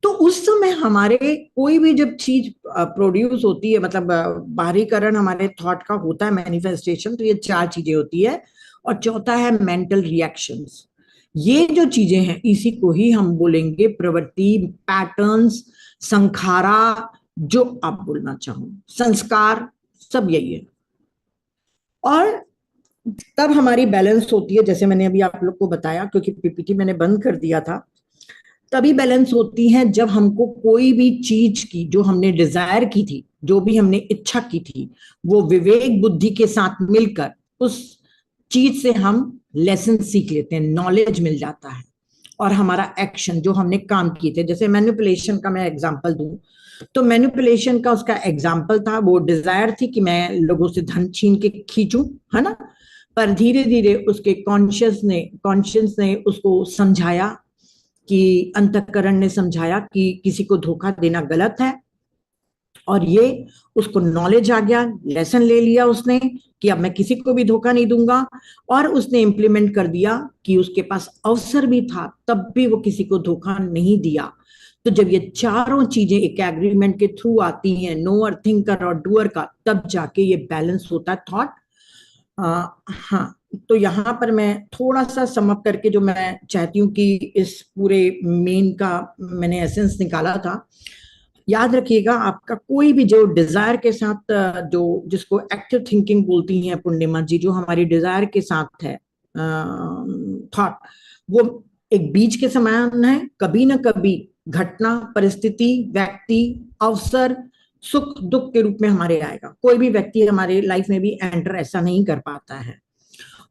तो उस समय हमारे कोई भी जब चीज प्रोड्यूस होती है, मतलब बाहरीकरण हमारे थॉट का होता है, मैनिफेस्टेशन, तो ये चार चीजें होती है। और चौथा है मेंटल रिएक्शंस। ये जो चीजें हैं, इसी को ही हम बोलेंगे प्रवृत्ति, पैटर्न्स, संखारा, जो आप बोलना चाहो, संस्कार, सब यही है। और तब हमारी बैलेंस होती है, जैसे मैंने अभी आप लोग को बताया, क्योंकि पीपीटी मैंने बंद कर दिया था। तभी बैलेंस होती है जब हमको कोई भी चीज की जो हमने डिजायर की थी, जो भी हमने इच्छा की थी, वो विवेक बुद्धि के साथ मिलकर उस चीज से हम लेसन सीख लेते हैं, नॉलेज मिल जाता है। और हमारा एक्शन, जो हमने काम किए थे, जैसे मैनिपुलेशन का मैं एग्जांपल दूं, तो मैनिपुलेशन का उसका एग्जाम्पल था, वो डिजायर थी कि मैं लोगों से धन छीन के खींचूं, है ना। पर धीरे धीरे उसके कॉन्शियस ने उसको समझाया, कि अंतःकरण ने समझाया कि किसी को धोखा देना गलत है। और ये उसको नॉलेज आ गया, लेसन ले लिया उसने कि अब मैं किसी को भी धोखा नहीं दूंगा। और उसने इम्प्लीमेंट कर दिया कि उसके पास अवसर भी था, तब भी वो किसी को धोखा नहीं दिया। तो जब ये चारों चीजें एक एग्रीमेंट के थ्रू आती हैं, नोअर, थिंकर और डूअर का, तब जाके ये बैलेंस होता है थॉट। हाँ, तो यहाँ पर मैं थोड़ा सा समअप करके, जो मैं चाहती हूँ कि इस पूरे मेन का मैंने एसेंस निकाला था। याद रखिएगा, आपका कोई भी जो डिजायर के साथ, जो जिसको एक्टिव थिंकिंग बोलती हैं पूर्णिमा जी, जो हमारी डिजायर के साथ है थॉट, वो एक बीज के समान है। कभी ना कभी घटना, परिस्थिति, व्यक्ति, अवसर, सुख दुख के रूप में हमारे आएगा। कोई भी व्यक्ति हमारे लाइफ में भी एंटर ऐसा नहीं कर पाता है।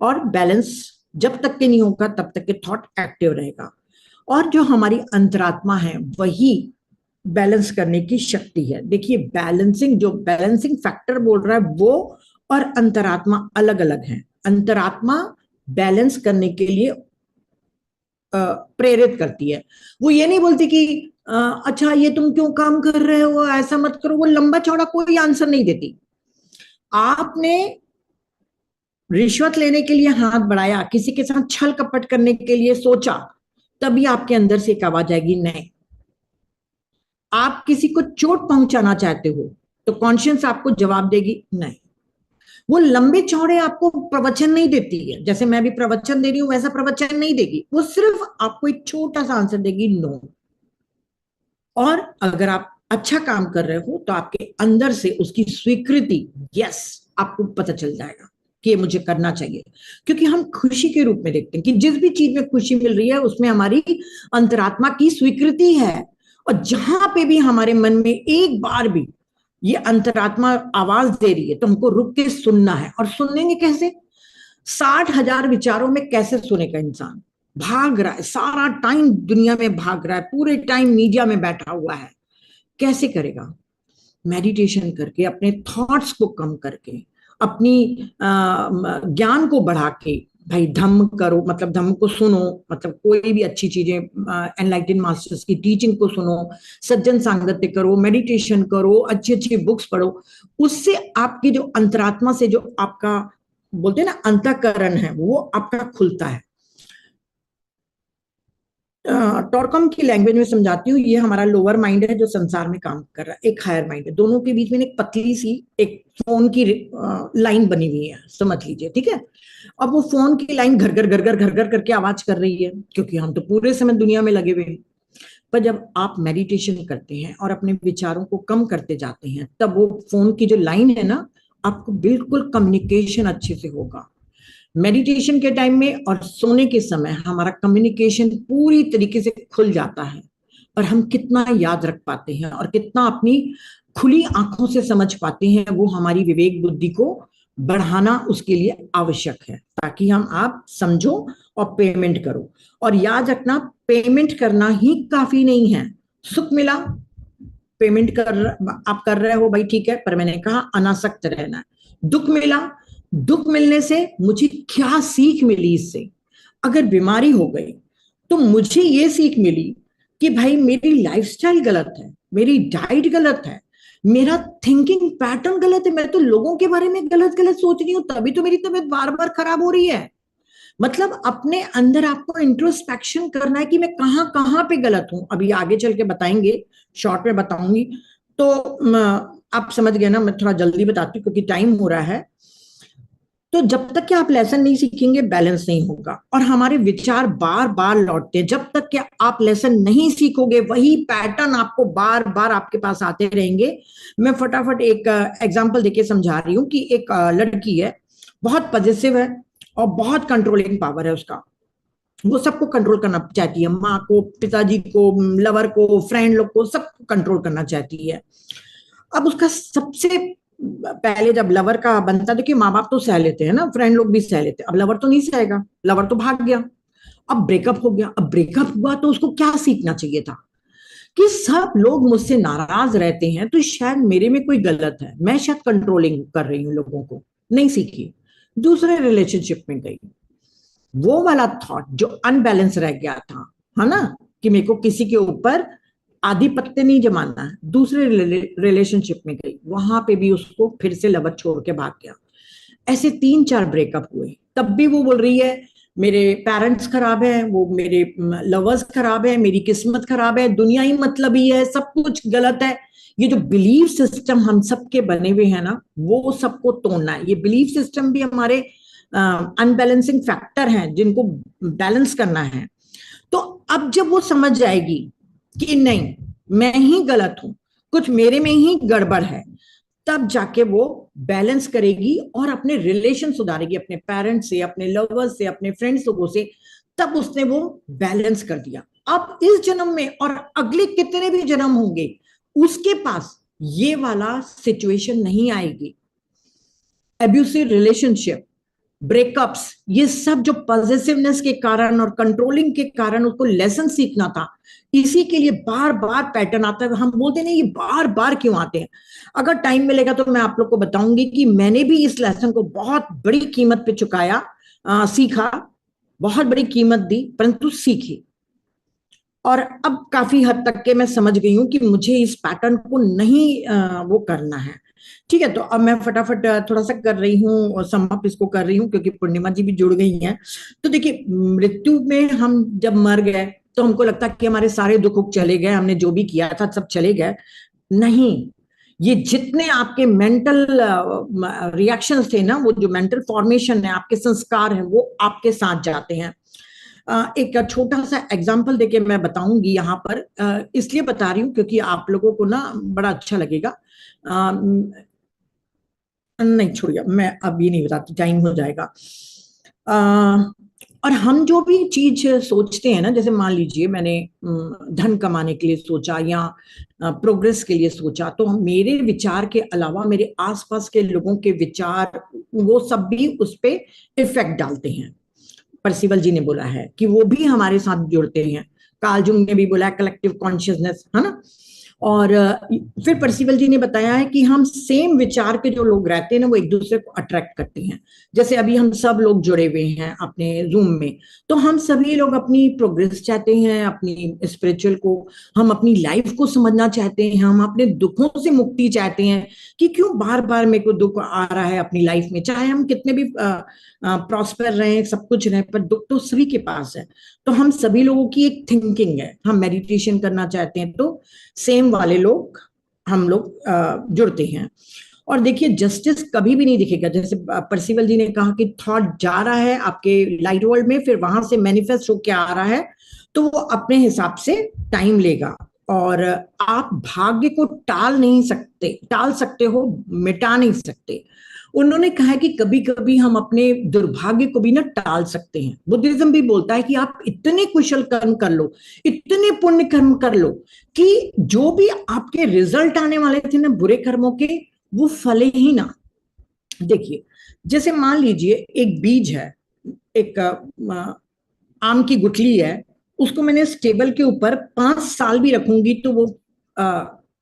और बैलेंस जब तक के नहीं होगा, तब तक के थॉट एक्टिव रहेगा। और जो हमारी अंतरात्मा है, वही बैलेंस करने की शक्ति है। देखिए, बैलेंसिंग, जो बैलेंसिंग फैक्टर बोल रहा है, वो और अंतरात्मा अलग अलग है। अंतरात्मा बैलेंस करने के लिए प्रेरित करती है। वो ये नहीं बोलती कि अच्छा ये तुम क्यों काम कर रहे हो, ऐसा मत करो। वो लंबा चौड़ा कोई आंसर नहीं देती। आपने रिश्वत लेने के लिए हाथ बढ़ाया, किसी के साथ छल कपट करने के लिए सोचा, तभी आपके अंदर से एक आवाज आएगी, नहीं। आप किसी को चोट पहुंचाना चाहते हो, तो कॉन्शियस आपको जवाब देगी, नहीं। वो लंबे चौड़े आपको प्रवचन नहीं देती है, जैसे मैं भी प्रवचन दे रही हूं वैसा प्रवचन नहीं देगी। वो सिर्फ आपको एक छोटा सा आंसर देगी, नो। और अगर आप अच्छा काम कर रहे हो, तो आपके अंदर से उसकी स्वीकृति, यस, आपको पता चल जाएगा कि ये मुझे करना चाहिए। क्योंकि हम खुशी के रूप में देखते हैं कि जिस भी चीज में खुशी मिल रही है, उसमें हमारी अंतरात्मा की स्वीकृति है। और जहां पे भी हमारे मन में एक बार भी ये अंतरात्मा आवाज दे रही है तो हमको रुक के सुनना है। और सुनेंगे कैसे? 60,000 विचारों में कैसे सुनेगा इंसान? भाग रहा है, सारा टाइम दुनिया में भाग रहा है, पूरे टाइम मीडिया में बैठा हुआ है, कैसे करेगा? मेडिटेशन करके, अपने थॉट्स को कम करके, अपनी ज्ञान को बढ़ा के, भाई धम्म करो, मतलब धम्म को सुनो, मतलब कोई भी अच्छी चीजें, एनलाइटेड मास्टर्स की टीचिंग को सुनो, सज्जन सांगत्य करो, मेडिटेशन करो, अच्छी अच्छी बुक्स पढ़ो। उससे आपकी जो अंतरात्मा से जो आपका बोलते हैं ना अंतःकरण है, वो आपका खुलता है। टॉरकॉम की लैंग्वेज में समझाती हूँ, ये हमारा लोअर माइंड है जो संसार में काम कर रहा है, एक हायर माइंड है, दोनों के बीच में एक पतली सी एक फोन की लाइन बनी हुई है, समझ लीजिए, ठीक है। अब वो फोन की लाइन घर घर घर घर घर घर करके आवाज कर रही है, क्योंकि हम तो पूरे समय दुनिया में लगे हुए हैं। पर जब आप मेडिटेशन करते हैं और अपने विचारों को कम करते जाते हैं, तब वो फोन की जो लाइन है ना, आपको बिल्कुल कम्युनिकेशन अच्छे से होगा। मेडिटेशन के टाइम में और सोने के समय हमारा कम्युनिकेशन पूरी तरीके से खुल जाता है, और हम कितना याद रख पाते हैं और कितना अपनी खुली आंखों से समझ पाते हैं, वो हमारी विवेक बुद्धि को बढ़ाना उसके लिए आवश्यक है, ताकि हम आप समझो और पेमेंट करो। और याद रखना, पेमेंट करना ही काफी नहीं है। सुख मिला, पेमेंट कर आप कर रहे हो, भाई ठीक है, पर मैंने कहा अनासक्त रहना है। दुख मिला, दुख मिलने से मुझे क्या सीख मिली इससे? अगर बीमारी हो गई तो मुझे ये सीख मिली कि भाई मेरी लाइफस्टाइल गलत है, मेरी डाइट गलत है, मेरा थिंकिंग पैटर्न गलत है, मैं तो लोगों के बारे में गलत गलत सोच रही हूँ, तभी तो मेरी तबीयत बार बार खराब हो रही है। मतलब अपने अंदर आपको इंट्रोस्पेक्शन करना है कि मैं कहाँ कहाँ पे गलत हूं। अभी आगे चल के बताएंगे, शॉर्ट में बताऊंगी, तो आप समझ गए ना। मैं थोड़ा जल्दी बताती हूँ क्योंकि टाइम हो रहा है। तो जब तक कि आप लेसन नहीं सीखेंगे, बैलेंस नहीं होगा, और हमारे विचार बार बार लौटते हैं। जब तक कि आप लेसन नहीं सीखोगे, वही पैटर्न आपको बार बार आपके पास आते रहेंगे। मैं फटाफट एक एग्जांपल देके समझा रही हूँ कि एक लड़की है, बहुत पॉजिटिव है और बहुत कंट्रोलिंग पावर है उसका। वो सबको कंट्रोल करना चाहती है, माँ को, पिताजी को, लवर को, फ्रेंड लोग को, सबको कंट्रोल करना चाहती है। अब उसका सबसे पहले जब लवर का बनता, देखिए माँ बाप तो सह लेते हैं ना, फ्रेंड लोग भी सह लेते हैं, अब लवर तो नहीं सहेगा, लवर तो भाग गया। अब ब्रेकअप हो गया। अब ब्रेकअप हुआ तो उसको क्या सीखना चाहिए था कि सब लोग मुझसे नाराज रहते हैं तो शायद मेरे में कोई गलत है, मैं शायद कंट्रोलिंग कर रही हूँ लोगों को। नहीं सीखी, दूसरे रिलेशनशिप में गई। वो वाला थॉट जो अनबैलेंस रह गया था, है ना, कि मेरे को किसी के ऊपर आधिपत्य नहीं जमाना है, दूसरे रिलेशनशिप में गई, वहां पे भी उसको फिर से लवर छोड़ के भाग गया। ऐसे 3-4 ब्रेकअप हुए, तब भी वो बोल रही है मेरे पेरेंट्स खराब है, वो मेरे लवर्स खराब है, मेरी किस्मत खराब है, दुनिया ही मतलबी है, सब कुछ गलत है। ये जो बिलीफ सिस्टम हम सबके बने हुए हैं ना, वो सबको तोड़ना है। ये बिलीफ सिस्टम भी हमारे अनबैलेंसिंग फैक्टर हैं जिनको बैलेंस करना है। तो अब जब वो समझ जाएगी कि नहीं, मैं ही गलत हूं, कुछ मेरे में ही गड़बड़ है, तब जाके वो बैलेंस करेगी और अपने रिलेशन सुधारेगी, अपने पेरेंट्स से, अपने लवर्स से, अपने फ्रेंड्स लोगों से। तब उसने वो बैलेंस कर दिया। अब इस जन्म में और अगले कितने भी जन्म होंगे, उसके पास ये वाला सिचुएशन नहीं आएगी। एब्यूसिव रिलेशनशिप, ब्रेकअप्स, ये सब जो पॉजिटिवनेस के कारण और कंट्रोलिंग के कारण उसको लेसन सीखना था, इसी के लिए बार बार पैटर्न आता है। हम बोलते नहीं ये बार बार क्यों आते हैं। अगर टाइम मिलेगा तो मैं आप लोग को बताऊंगी कि मैंने भी इस लेसन को बहुत बड़ी कीमत पे चुकाया, सीखा, बहुत बड़ी कीमत दी, परंतु सीखी। और अब काफी हद तक के मैं समझ गई हूँ कि मुझे इस पैटर्न को नहीं वो करना है। ठीक है, तो अब मैं फटाफट थोड़ा सा कर रही हूँ और समाप्त इसको कर रही हूँ, क्योंकि पूर्णिमा जी भी जुड़ गई हैं। तो देखिए, मृत्यु में हम जब मर गए तो हमको लगता है कि हमारे सारे दुख चले गए, हमने जो भी किया था सब चले गए। नहीं, ये जितने आपके मेंटल रिएक्शंस थे ना, वो जो मेंटल फॉर्मेशन है, आपके संस्कार हैं, वो आपके साथ जाते हैं। एक छोटा सा एग्जाम्पल देके मैं बताऊंगी यहाँ पर, इसलिए बता रही हूँ क्योंकि आप लोगों को ना बड़ा अच्छा लगेगा। नहीं छोड़िए, मैं अभी नहीं बताती, टाइम हो जाएगा। और हम जो भी चीज सोचते हैं ना, जैसे मान लीजिए मैंने धन कमाने के लिए सोचा या प्रोग्रेस के लिए सोचा, तो मेरे विचार के अलावा मेरे आसपास के लोगों के विचार, वो सब भी उस पे इफेक्ट डालते हैं। परसिवल जी ने बोला है कि वो भी हमारे साथ जुड़ते हैं। कार्ल जुंग ने भी बोला है कलेक्टिव कॉन्शियसनेस, है ना। और फिर परसिवल जी ने बताया है कि हम सेम विचार के जो लोग रहते हैं ना, वो एक दूसरे को अट्रैक्ट करते हैं। जैसे अभी हम सब लोग जुड़े हुए हैं अपने रूम में, तो हम सभी लोग अपनी प्रोग्रेस चाहते हैं, अपनी स्पिरिचुअल को, हम अपनी लाइफ को समझना चाहते हैं, हम अपने दुखों से मुक्ति चाहते हैं कि क्यों बार बार मेरे को दुख आ रहा है अपनी लाइफ में, चाहे हम कितने भी प्रॉस्पर रहे, सब कुछ रहे, पर दुख तो सभी के पास है। तो हम सभी लोगों की एक थिंकिंग है, हम मेडिटेशन करना चाहते हैं तो सेम वाले लोग, हम लोग जुड़ते हैं। और देखिए जस्टिस कभी भी नहीं दिखेगा, जैसे परसिवल जी ने कहा कि थॉट जा रहा है आपके लाइट वर्ल्ड में, फिर वहां से मैनिफेस्ट होके आ रहा है, तो वो अपने हिसाब से टाइम लेगा। और आप भाग्य को टाल नहीं सकते, टाल सकते हो, मिटा नहीं सकते। उन्होंने कहा है कि कभी कभी हम अपने दुर्भाग्य को भी ना टाल सकते हैं। बुद्धिज्म भी बोलता है कि आप इतने कुशल कर्म कर लो, इतने पुण्य कर्म कर लो, कि जो भी आपके रिजल्ट आने वाले थे ना बुरे कर्मों के, वो फले ही ना। देखिए जैसे मान लीजिए एक बीज है, एक आम की गुठली है, उसको मैंने इस टेबल के ऊपर 5 साल भी रखूंगी तो वो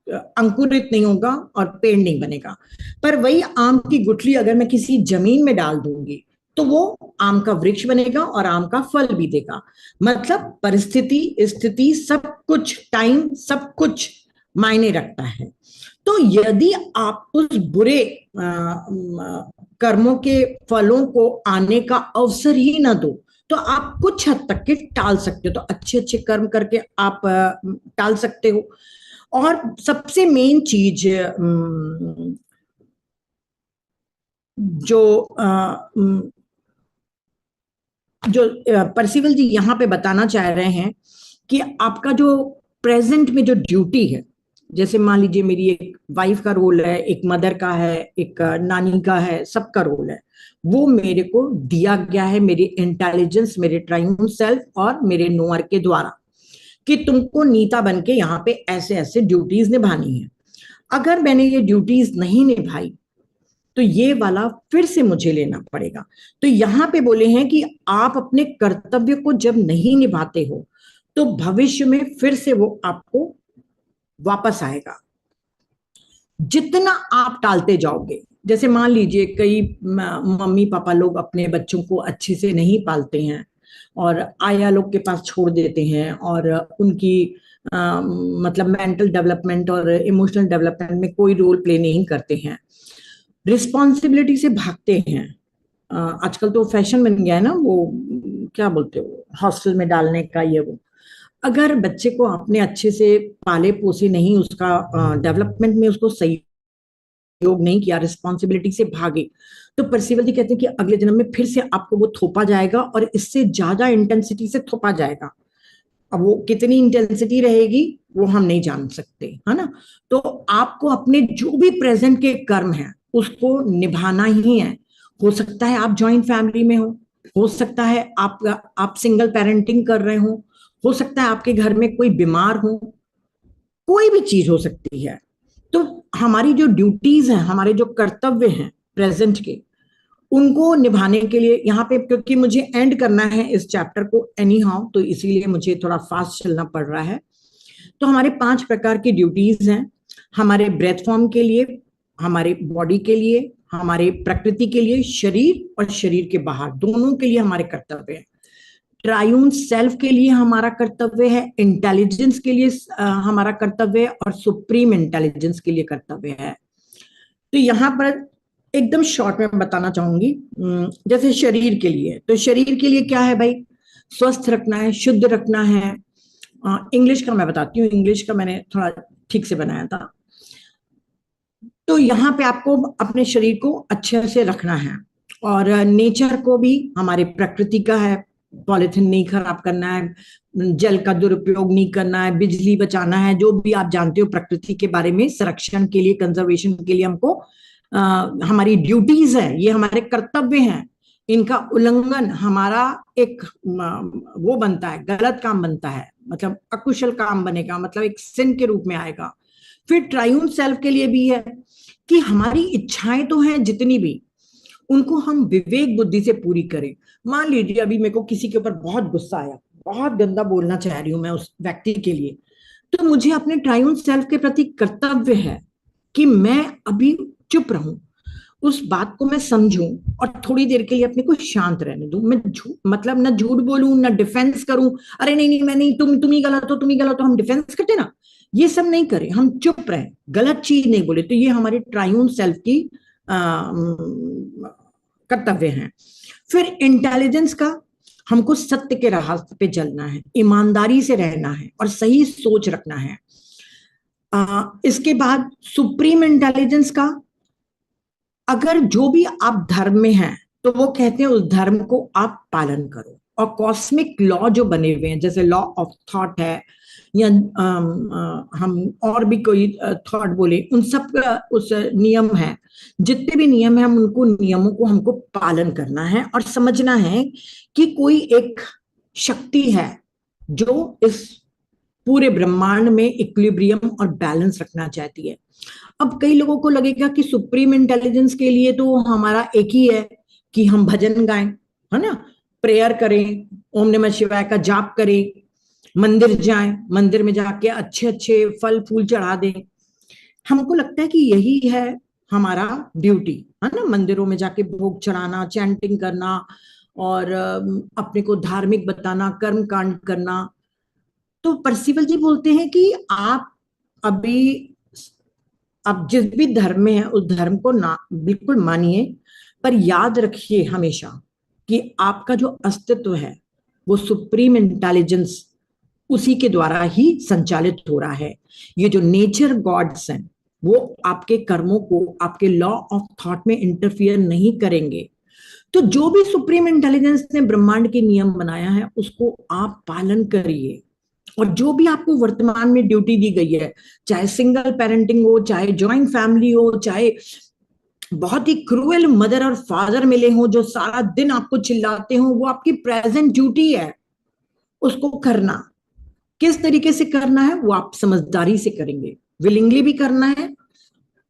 अंकुरित नहीं होगा और पेड़ नहीं बनेगा। पर वही आम की गुठली अगर मैं किसी जमीन में डाल दूंगी तो वो आम का वृक्ष बनेगा और आम का फल भी देगा। मतलब परिस्थिति, स्थिति, सब कुछ, टाइम, सब कुछ मायने रखता है। तो यदि आप उस बुरे कर्मों के फलों को आने का अवसर ही ना दो, तो आप कुछ हद तक के टाल सकते हो। तो अच्छे अच्छे कर्म करके आप टाल सकते हो। और सबसे मेन चीज जो जो परसिवल जी यहाँ पे बताना चाह रहे हैं कि आपका जो प्रेजेंट में जो ड्यूटी है, जैसे मान लीजिए मेरी एक वाइफ का रोल है, एक मदर का है, एक नानी का है, सबका रोल है, वो मेरे को दिया गया है मेरी इंटेलिजेंस, मेरे ट्राइम्फ सेल्फ और मेरे नोअर के द्वारा, कि तुमको नीता बन के यहाँ पे ऐसे ऐसे ड्यूटीज निभानी है। अगर मैंने ये ड्यूटीज नहीं निभाई तो ये वाला फिर से मुझे लेना पड़ेगा। तो यहाँ पे बोले हैं कि आप अपने कर्तव्य को जब नहीं निभाते हो तो भविष्य में फिर से वो आपको वापस आएगा। जितना आप टालते जाओगे, जैसे मान लीजिए कई मम्मी पापा लोग अपने बच्चों को अच्छे से नहीं पालते हैं और आया लोग के पास छोड़ देते हैं, और उनकी मतलब मेंटल डेवलपमेंट और इमोशनल डेवलपमेंट में कोई रोल प्ले नहीं करते हैं, रिस्पॉन्सिबिलिटी से भागते हैं। आजकल तो फैशन बन गया है ना, वो क्या बोलते हो, हॉस्टल में डालने का, ये वो। अगर बच्चे को आपने अच्छे से पाले पोसे नहीं, उसका डेवलपमेंट में उसको सहयोग नहीं किया, रिस्पॉन्सिबिलिटी से भागे, तो परसिवल जी कहते हैं कि अगले जन्म में फिर से आपको वो थोपा जाएगा और इससे ज्यादा इंटेंसिटी से थोपा जाएगा। अब वो कितनी इंटेंसिटी रहेगी वो हम नहीं जान सकते, है ना। तो आपको अपने जो भी प्रेजेंट के कर्म है उसको निभाना ही है। हो सकता है आप जॉइंट फैमिली में हो सकता है आप सिंगल पेरेंटिंग कर रहे हो सकता है आपके घर में कोई बीमार हो, कोई भी चीज हो सकती है। तो हमारी जो ड्यूटीज हैं, हमारे जो कर्तव्य हैं प्रेजेंट के, उनको निभाने के लिए यहाँ पे, क्योंकि मुझे एंड करना है इस चैप्टर को एनी हाउ, तो इसीलिए मुझे थोड़ा फास्ट चलना पड़ रहा है। तो हमारे 5 प्रकार की ड्यूटीज हैं, हमारे ब्रेथ फॉर्म के लिए, हमारे बॉडी के लिए, हमारे प्रकृति के लिए, शरीर और शरीर के बाहर दोनों के लिए हमारे कर्तव्य है। ट्रायून सेल्फ के लिए हमारा कर्तव्य है, इंटेलिजेंस के लिए हमारा कर्तव्य है, और सुप्रीम इंटेलिजेंस के लिए कर्तव्य है। तो यहाँ पर एकदम शॉर्ट में बताना चाहूंगी। जैसे शरीर के लिए, तो शरीर के लिए क्या है भाई, स्वस्थ रखना है, शुद्ध रखना है। इंग्लिश का मैं बताती हूँ, इंग्लिश का मैंने थोड़ा ठीक से बनाया था। तो यहाँ पे आपको अपने शरीर को अच्छे से रखना है, और नेचर को भी, हमारे प्रकृति का है, पॉलिथीन नहीं खराब करना है, जल का दुरुपयोग नहीं करना है, बिजली बचाना है, जो भी आप जानते हो प्रकृति के बारे में, संरक्षण के लिए, कंजर्वेशन के लिए हमको हमारी ड्यूटीज है, ये हमारे कर्तव्य हैं। इनका उल्लंघन हमारा एक वो बनता है, गलत काम बनता है, मतलब अकुशल काम बनेगा, मतलब एक सिन के रूप में आएगा। फिर ट्रायून सेल्फ के लिए भी है कि हमारी इच्छाएं तो हैं जितनी भी, उनको हम विवेक बुद्धि से पूरी करें। मान लीजिए अभी मेरे को किसी के ऊपर बहुत गुस्सा आया, बहुत गंदा बोलना चाह रही हूं मैं उस व्यक्ति के लिए, तो मुझे अपने ट्रायून सेल्फ के प्रति कर्तव्य है कि मैं अभी चुप रहूं, उस बात को मैं समझूं और थोड़ी देर के लिए अपने को शांत रहने दूं। मैं मतलब ना झूठ बोलूं ना डिफेंस करूं, अरे नहीं नहीं मैं नहीं, तुम ही गलत हो, तुम ही गलत हो, हम डिफेंस करते ना, ये सब नहीं करें, हम चुप रहे, गलत चीज नहीं बोले। तो ये हमारे ट्रायून सेल्फ की कर्तव्य है। फिर इंटेलिजेंस का, हमको सत्य के रास्ते पे चलना है, ईमानदारी से रहना है और सही सोच रखना है। इसके बाद सुप्रीम इंटेलिजेंस का, अगर जो भी आप धर्म में हैं तो वो कहते हैं उस धर्म को आप पालन करो, और कॉस्मिक लॉ जो बने हुए हैं जैसे लॉ ऑफ थॉट है, या हम और भी कोई थॉट बोले, उन सब का उस नियम है, जितने भी नियम है हम उनको नियमों को हमको पालन करना है और समझना है कि कोई एक शक्ति है जो इस पूरे ब्रह्मांड में इक्विलिब्रियम और बैलेंस रखना चाहती है। अब कई लोगों को लगेगा कि सुप्रीम इंटेलिजेंस के लिए तो हमारा एक ही है कि हम भजन गाएं, है ना, प्रेयर करें, ओम नमः शिवाय का जाप करें, मंदिर जाएं, मंदिर में जाके अच्छे अच्छे फल फूल चढ़ा दें। हमको लगता है कि यही है हमारा ड्यूटी, है ना, मंदिरों में जाके भोग चढ़ाना, चैंटिंग करना और अपने को धार्मिक बताना, कर्म कांड करना। तो परसिवल जी बोलते हैं कि आप अभी, आप जिस भी धर्म में है उस धर्म को ना बिल्कुल मानिए, पर याद रखिए हमेशा कि आपका जो अस्तित्व है वो सुप्रीम इंटेलिजेंस, उसी के द्वारा ही संचालित हो रहा है। ये जो नेचर गॉड्स हैं वो आपके कर्मों को, आपके लॉ ऑफ थॉट में इंटरफियर नहीं करेंगे। तो जो भी सुप्रीम इंटेलिजेंस ने ब्रह्मांड के नियम बनाया है उसको आप पालन करिए। और जो भी आपको वर्तमान में ड्यूटी दी गई है, चाहे सिंगल पेरेंटिंग हो, चाहे ज्वाइंट फैमिली हो, चाहे बहुत ही क्रूएल मदर और फादर मिले हो जो सारा दिन आपको चिल्लाते हो, वो आपकी प्रेजेंट ड्यूटी है उसको करना। किस तरीके से करना है वो आप समझदारी से करेंगे, विलिंगली भी करना है,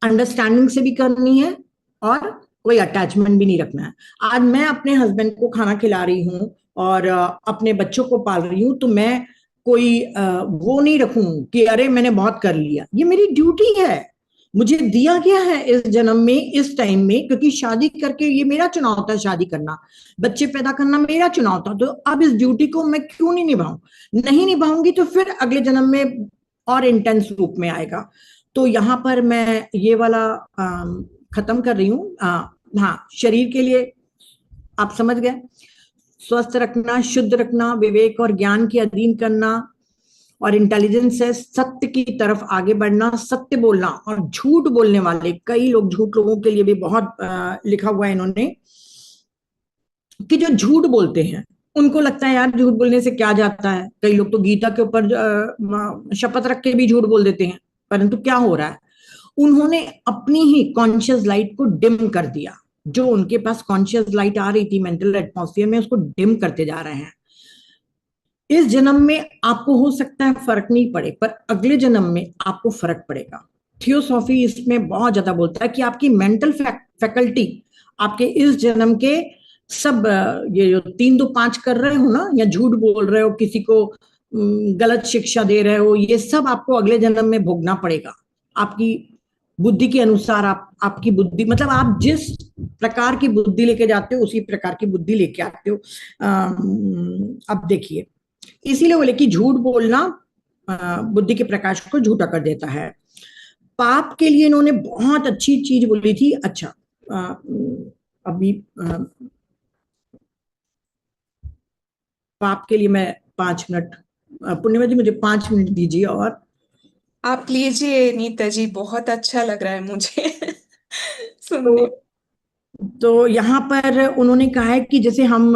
अंडरस्टैंडिंग से भी करनी है, और कोई अटैचमेंट भी नहीं रखना है। आज मैं अपने हस्बैंड को खाना खिला रही हूँ और अपने बच्चों को पाल रही हूँ, तो मैं कोई वो नहीं रखूं कि अरे मैंने बहुत कर लिया। ये मेरी ड्यूटी है, मुझे दिया गया है इस जन्म में, इस टाइम में, क्योंकि शादी करके ये मेरा चुनाव था, शादी करना, बच्चे पैदा करना मेरा चुनाव था। तो अब इस ड्यूटी को मैं क्यों नहीं निभाऊं, नहीं निभाऊंगी तो फिर अगले जन्म में और इंटेंस रूप में आएगा। तो यहाँ पर मैं ये वाला खत्म कर रही हूँ। हाँ, शरीर के लिए आप समझ गए, स्वस्थ रखना, शुद्ध रखना, विवेक और ज्ञान के अधीन करना, और इंटेलिजेंस है सत्य की तरफ आगे बढ़ना, सत्य बोलना। और झूठ बोलने वाले कई लोग, झूठ लोगों के लिए भी बहुत लिखा हुआ है इन्होंने, कि जो झूठ बोलते हैं उनको लगता है यार झूठ बोलने से क्या जाता है। कई लोग तो गीता के ऊपर शपथ रख के भी झूठ बोल देते हैं, परंतु क्या हो रहा है, उन्होंने अपनी ही कॉन्शियस लाइट को डिम कर दिया। जो उनके पास कॉन्शियस लाइट आ रही थी मेंटल एटमॉस्फेयर में, उसको डिम करते जा रहे हैं। इस जन्म में आपको हो सकता है फर्क नहीं पड़े, पर अगले जन्म में आपको फर्क पड़ेगा। थियोसॉफी इसमें बहुत ज्यादा बोलता है कि आपकी मेंटल फैकल्टी, आपके इस जन्म के सब ये जो 3 2 5 कर रहे हो ना, या झूठ बोल रहे हो, किसी को गलत शिक्षा दे रहे हो, ये सब आपको अगले जन्म में भोगना पड़ेगा। आपकी बुद्धि के अनुसार आपकी बुद्धि, मतलब आप जिस प्रकार की बुद्धि लेके जाते हो उसी प्रकार की बुद्धि लेके आते हो। अब देखिए, इसीलिए बोले कि झूठ बोलना बुद्धि के प्रकाश को झूठा कर देता है। पाप के लिए इन्होंने बहुत अच्छी चीज बोली थी। अच्छा, अभी पाप के लिए मैं 5 मिनट, पूर्णिमा जी मुझे 5 मिनट दीजिए। और आप लीजिए नीता जी, बहुत अच्छा लग रहा है मुझे सुनने। तो तो यहाँ पर उन्होंने कहा है कि जैसे हम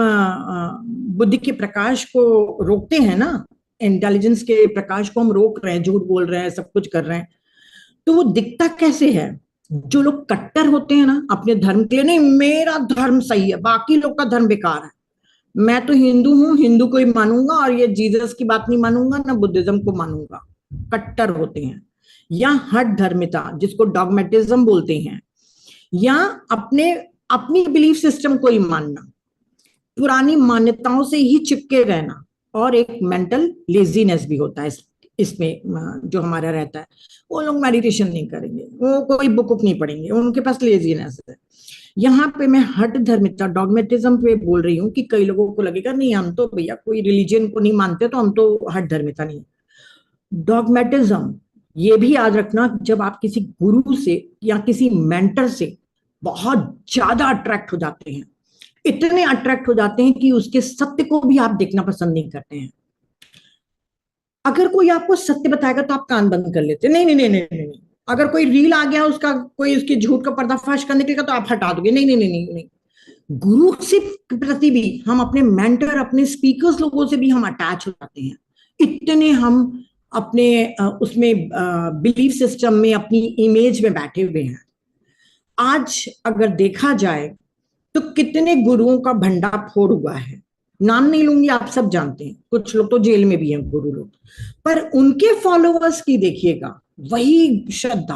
बुद्धि के प्रकाश को रोकते हैं ना, इंटेलिजेंस के प्रकाश को हम रोक रहे हैं, झूठ बोल रहे हैं, सब कुछ कर रहे हैं, तो वो दिखता कैसे है। जो लोग कट्टर होते हैं ना अपने धर्म के लिए, नहीं मेरा धर्म सही है, बाकी लोग का धर्म बेकार है, मैं तो हिंदू हूं, हिंदू को ही मानूंगा और ये जीसस की बात नहीं मानूंगा, ना बुद्धिज्म को मानूंगा, कट्टर होते हैं। या हठ धर्मिता जिसको डॉगमेटिज्म बोलते हैं, या अपने अपनी बिलीफ सिस्टम को ही मानना, पुरानी मान्यताओं से ही चिपके रहना, और एक मेंटल लेजीनेस भी होता है इसमें जो हमारा रहता है। वो लोग मेडिटेशन नहीं करेंगे, वो कोई बुक उक नहीं पढ़ेंगे, उनके पास लेजीनेस है। यहाँ पे मैं हट धर्मिता डॉगमेटिज्म पे बोल रही हूँ कि कई लोगों को लगेगा नहीं हम तो भैया कोई रिलीजन को नहीं मानते तो हम तो हट धर्मिता नहीं। डॉगमेटिज्म ये भी याद रखना, जब आप किसी गुरु से या किसी मेंटर से बहुत ज्यादा अट्रैक्ट हो जाते हैं, इतने अट्रैक्ट हो जाते हैं कि उसके सत्य को भी आप देखना पसंद नहीं करते हैं। अगर कोई आपको सत्य बताएगा तो आप कान बंद कर लेते, नहीं नहीं नहीं नहीं नहीं, नहीं। अगर कोई रील आ गया उसका, कोई उसकी झूठ का पर्दाफाश करने के लिए तो आप हटा दोगे, नहीं नहीं नहीं नहीं नहीं। गुरु से प्रति भी हम, अपने मेंटर अपने स्पीकर्स लोगों से भी हम अटैच हो जाते हैं, इतने हम अपने उसमें बिलीफ सिस्टम में अपनी इमेज में बैठे हुए हैं। आज अगर देखा जाए तो कितने गुरुओं का भंडाफोड़ हुआ है, नाम नहीं लूंगी, आप सब जानते हैं, कुछ लोग तो जेल में भी हैं गुरु लोग, पर उनके फॉलोअर्स की देखिएगा वही श्रद्धा।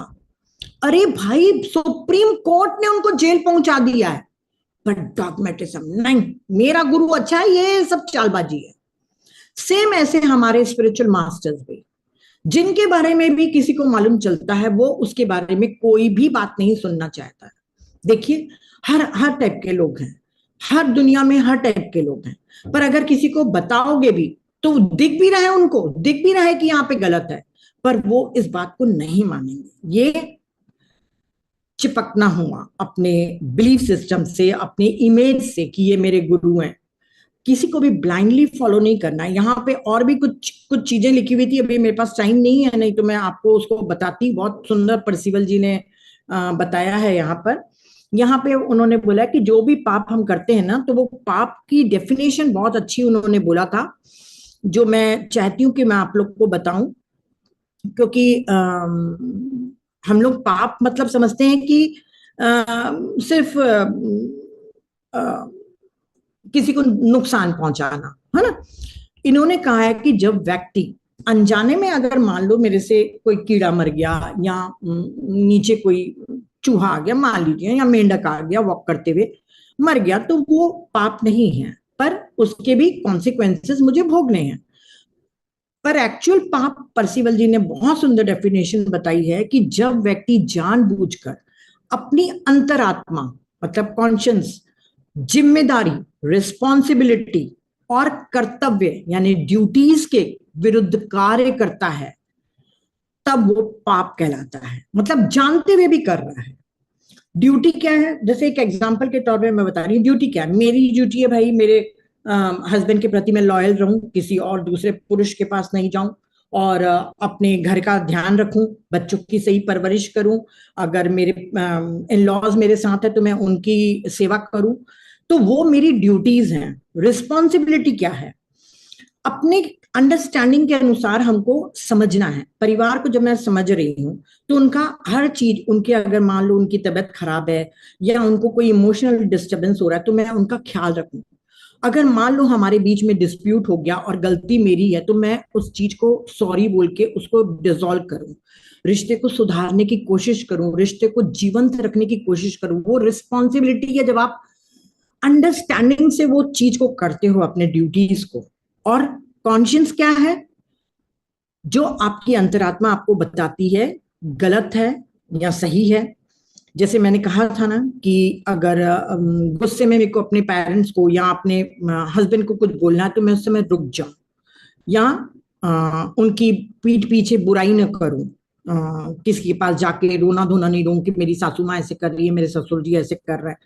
अरे भाई सुप्रीम कोर्ट ने उनको जेल पहुंचा दिया है, पर डॉगमेटिज्म नहीं, मेरा गुरु अच्छा है, ये सब चालबाजी है। सेम ऐसे हमारे स्पिरिचुअल मास्टर्स भी, जिनके बारे में भी किसी को मालूम चलता है वो उसके बारे में कोई भी बात नहीं सुनना चाहता है। देखिए हर हर टाइप के लोग हैं, हर दुनिया में हर टाइप के लोग हैं, पर अगर किसी को बताओगे भी तो दिख भी रहा है, उनको दिख भी रहा है कि यहाँ पे गलत है, पर वो इस बात को नहीं मानेंगे। ये चिपकना हुआ अपने बिलीफ सिस्टम से, अपने इमेज से कि ये मेरे गुरु हैं, किसी को भी ब्लाइंडली फॉलो नहीं करना है। यहाँ पे और भी कुछ कुछ चीजें लिखी हुई थी, अभी मेरे पास टाइम नहीं है, नहीं तो मैं आपको उसको बताती, बहुत सुंदर परसिवल जी ने बताया है यहाँ पर। यहाँ पे उन्होंने बोला कि जो भी पाप हम करते हैं ना, तो वो पाप की डेफिनेशन बहुत अच्छी उन्होंने बोला था, जो मैं चाहती हूँ कि मैं आप लोग को बताऊं। क्योंकि हम लोग पाप मतलब समझते हैं कि सिर्फ किसी को नुकसान पहुंचाना, है ना। इन्होंने कहा है कि जब व्यक्ति अनजाने में, अगर मान लो मेरे से कोई कीड़ा मर गया, या नीचे कोई चूहा आ गया मान लीजिए, या मेंढक आ गया वॉक करते हुए मर गया, तो वो पाप नहीं है, पर उसके भी कॉन्सिक्वेंसेस मुझे भोगने हैं। पर एक्चुअल पाप, परसिवल जी ने बहुत सुंदर डेफिनेशन बताई है कि जब व्यक्ति जानबूझकर अपनी अंतरात्मा मतलब कॉन्शियस, जिम्मेदारी, रिस्पॉन्सिबिलिटी और कर्तव्य यानी ड्यूटीज के विरुद्ध कार्य करता है, तब वो पाप कहलाता है। मतलब जानते हुए भी कर रहा है। ड्यूटी क्या है, जैसे एक एग्जांपल के तौर पे मैं बता रही हूँ, ड्यूटी क्या है, मेरी ड्यूटी है भाई मेरे हस्बैंड के प्रति मैं लॉयल रहूं, किसी और दूसरे पुरुष के पास नहीं जाऊं, और अपने घर का ध्यान रखूं, बच्चों की सही परवरिश करूं, अगर मेरे इन लॉज मेरे साथ है तो मैं उनकी सेवा करूं, तो वो मेरी ड्यूटीज हैं। रिस्पॉन्सिबिलिटी क्या है, अपने अंडरस्टैंडिंग के अनुसार हमको समझना है। परिवार को जब मैं समझ रही हूँ तो उनका हर चीज, उनके अगर मान लो उनकी तबीयत खराब है या उनको कोई इमोशनल डिस्टर्बेंस हो रहा है तो मैं उनका ख्याल रखूं। अगर मान लो हमारे बीच में डिस्प्यूट हो गया और गलती मेरी है तो मैं उस चीज को सॉरी बोल के उसको डिसॉल्व करूं, रिश्ते को सुधारने की कोशिश करूं, रिश्ते को जीवंत रखने की कोशिश करूं। वो रिस्पॉन्सिबिलिटी है जब आप अंडरस्टैंडिंग से वो चीज को करते हो, अपने ड्यूटीज को। और कॉन्शियस क्या है, जो आपकी अंतरात्मा आपको बताती है गलत है या सही है। जैसे मैंने कहा था ना कि अगर गुस्से में मेरे को अपने पेरेंट्स को या अपने हस्बैंड को कुछ बोलना है तो मैं उस समय रुक जाऊं, या उनकी पीठ पीछे बुराई न करूं, किसी के पास जाके रोना धोना नहीं रहूं कि मेरी सासू माँ ऐसे कर रही है, मेरे ससुर जी ऐसे कर रहे हैं,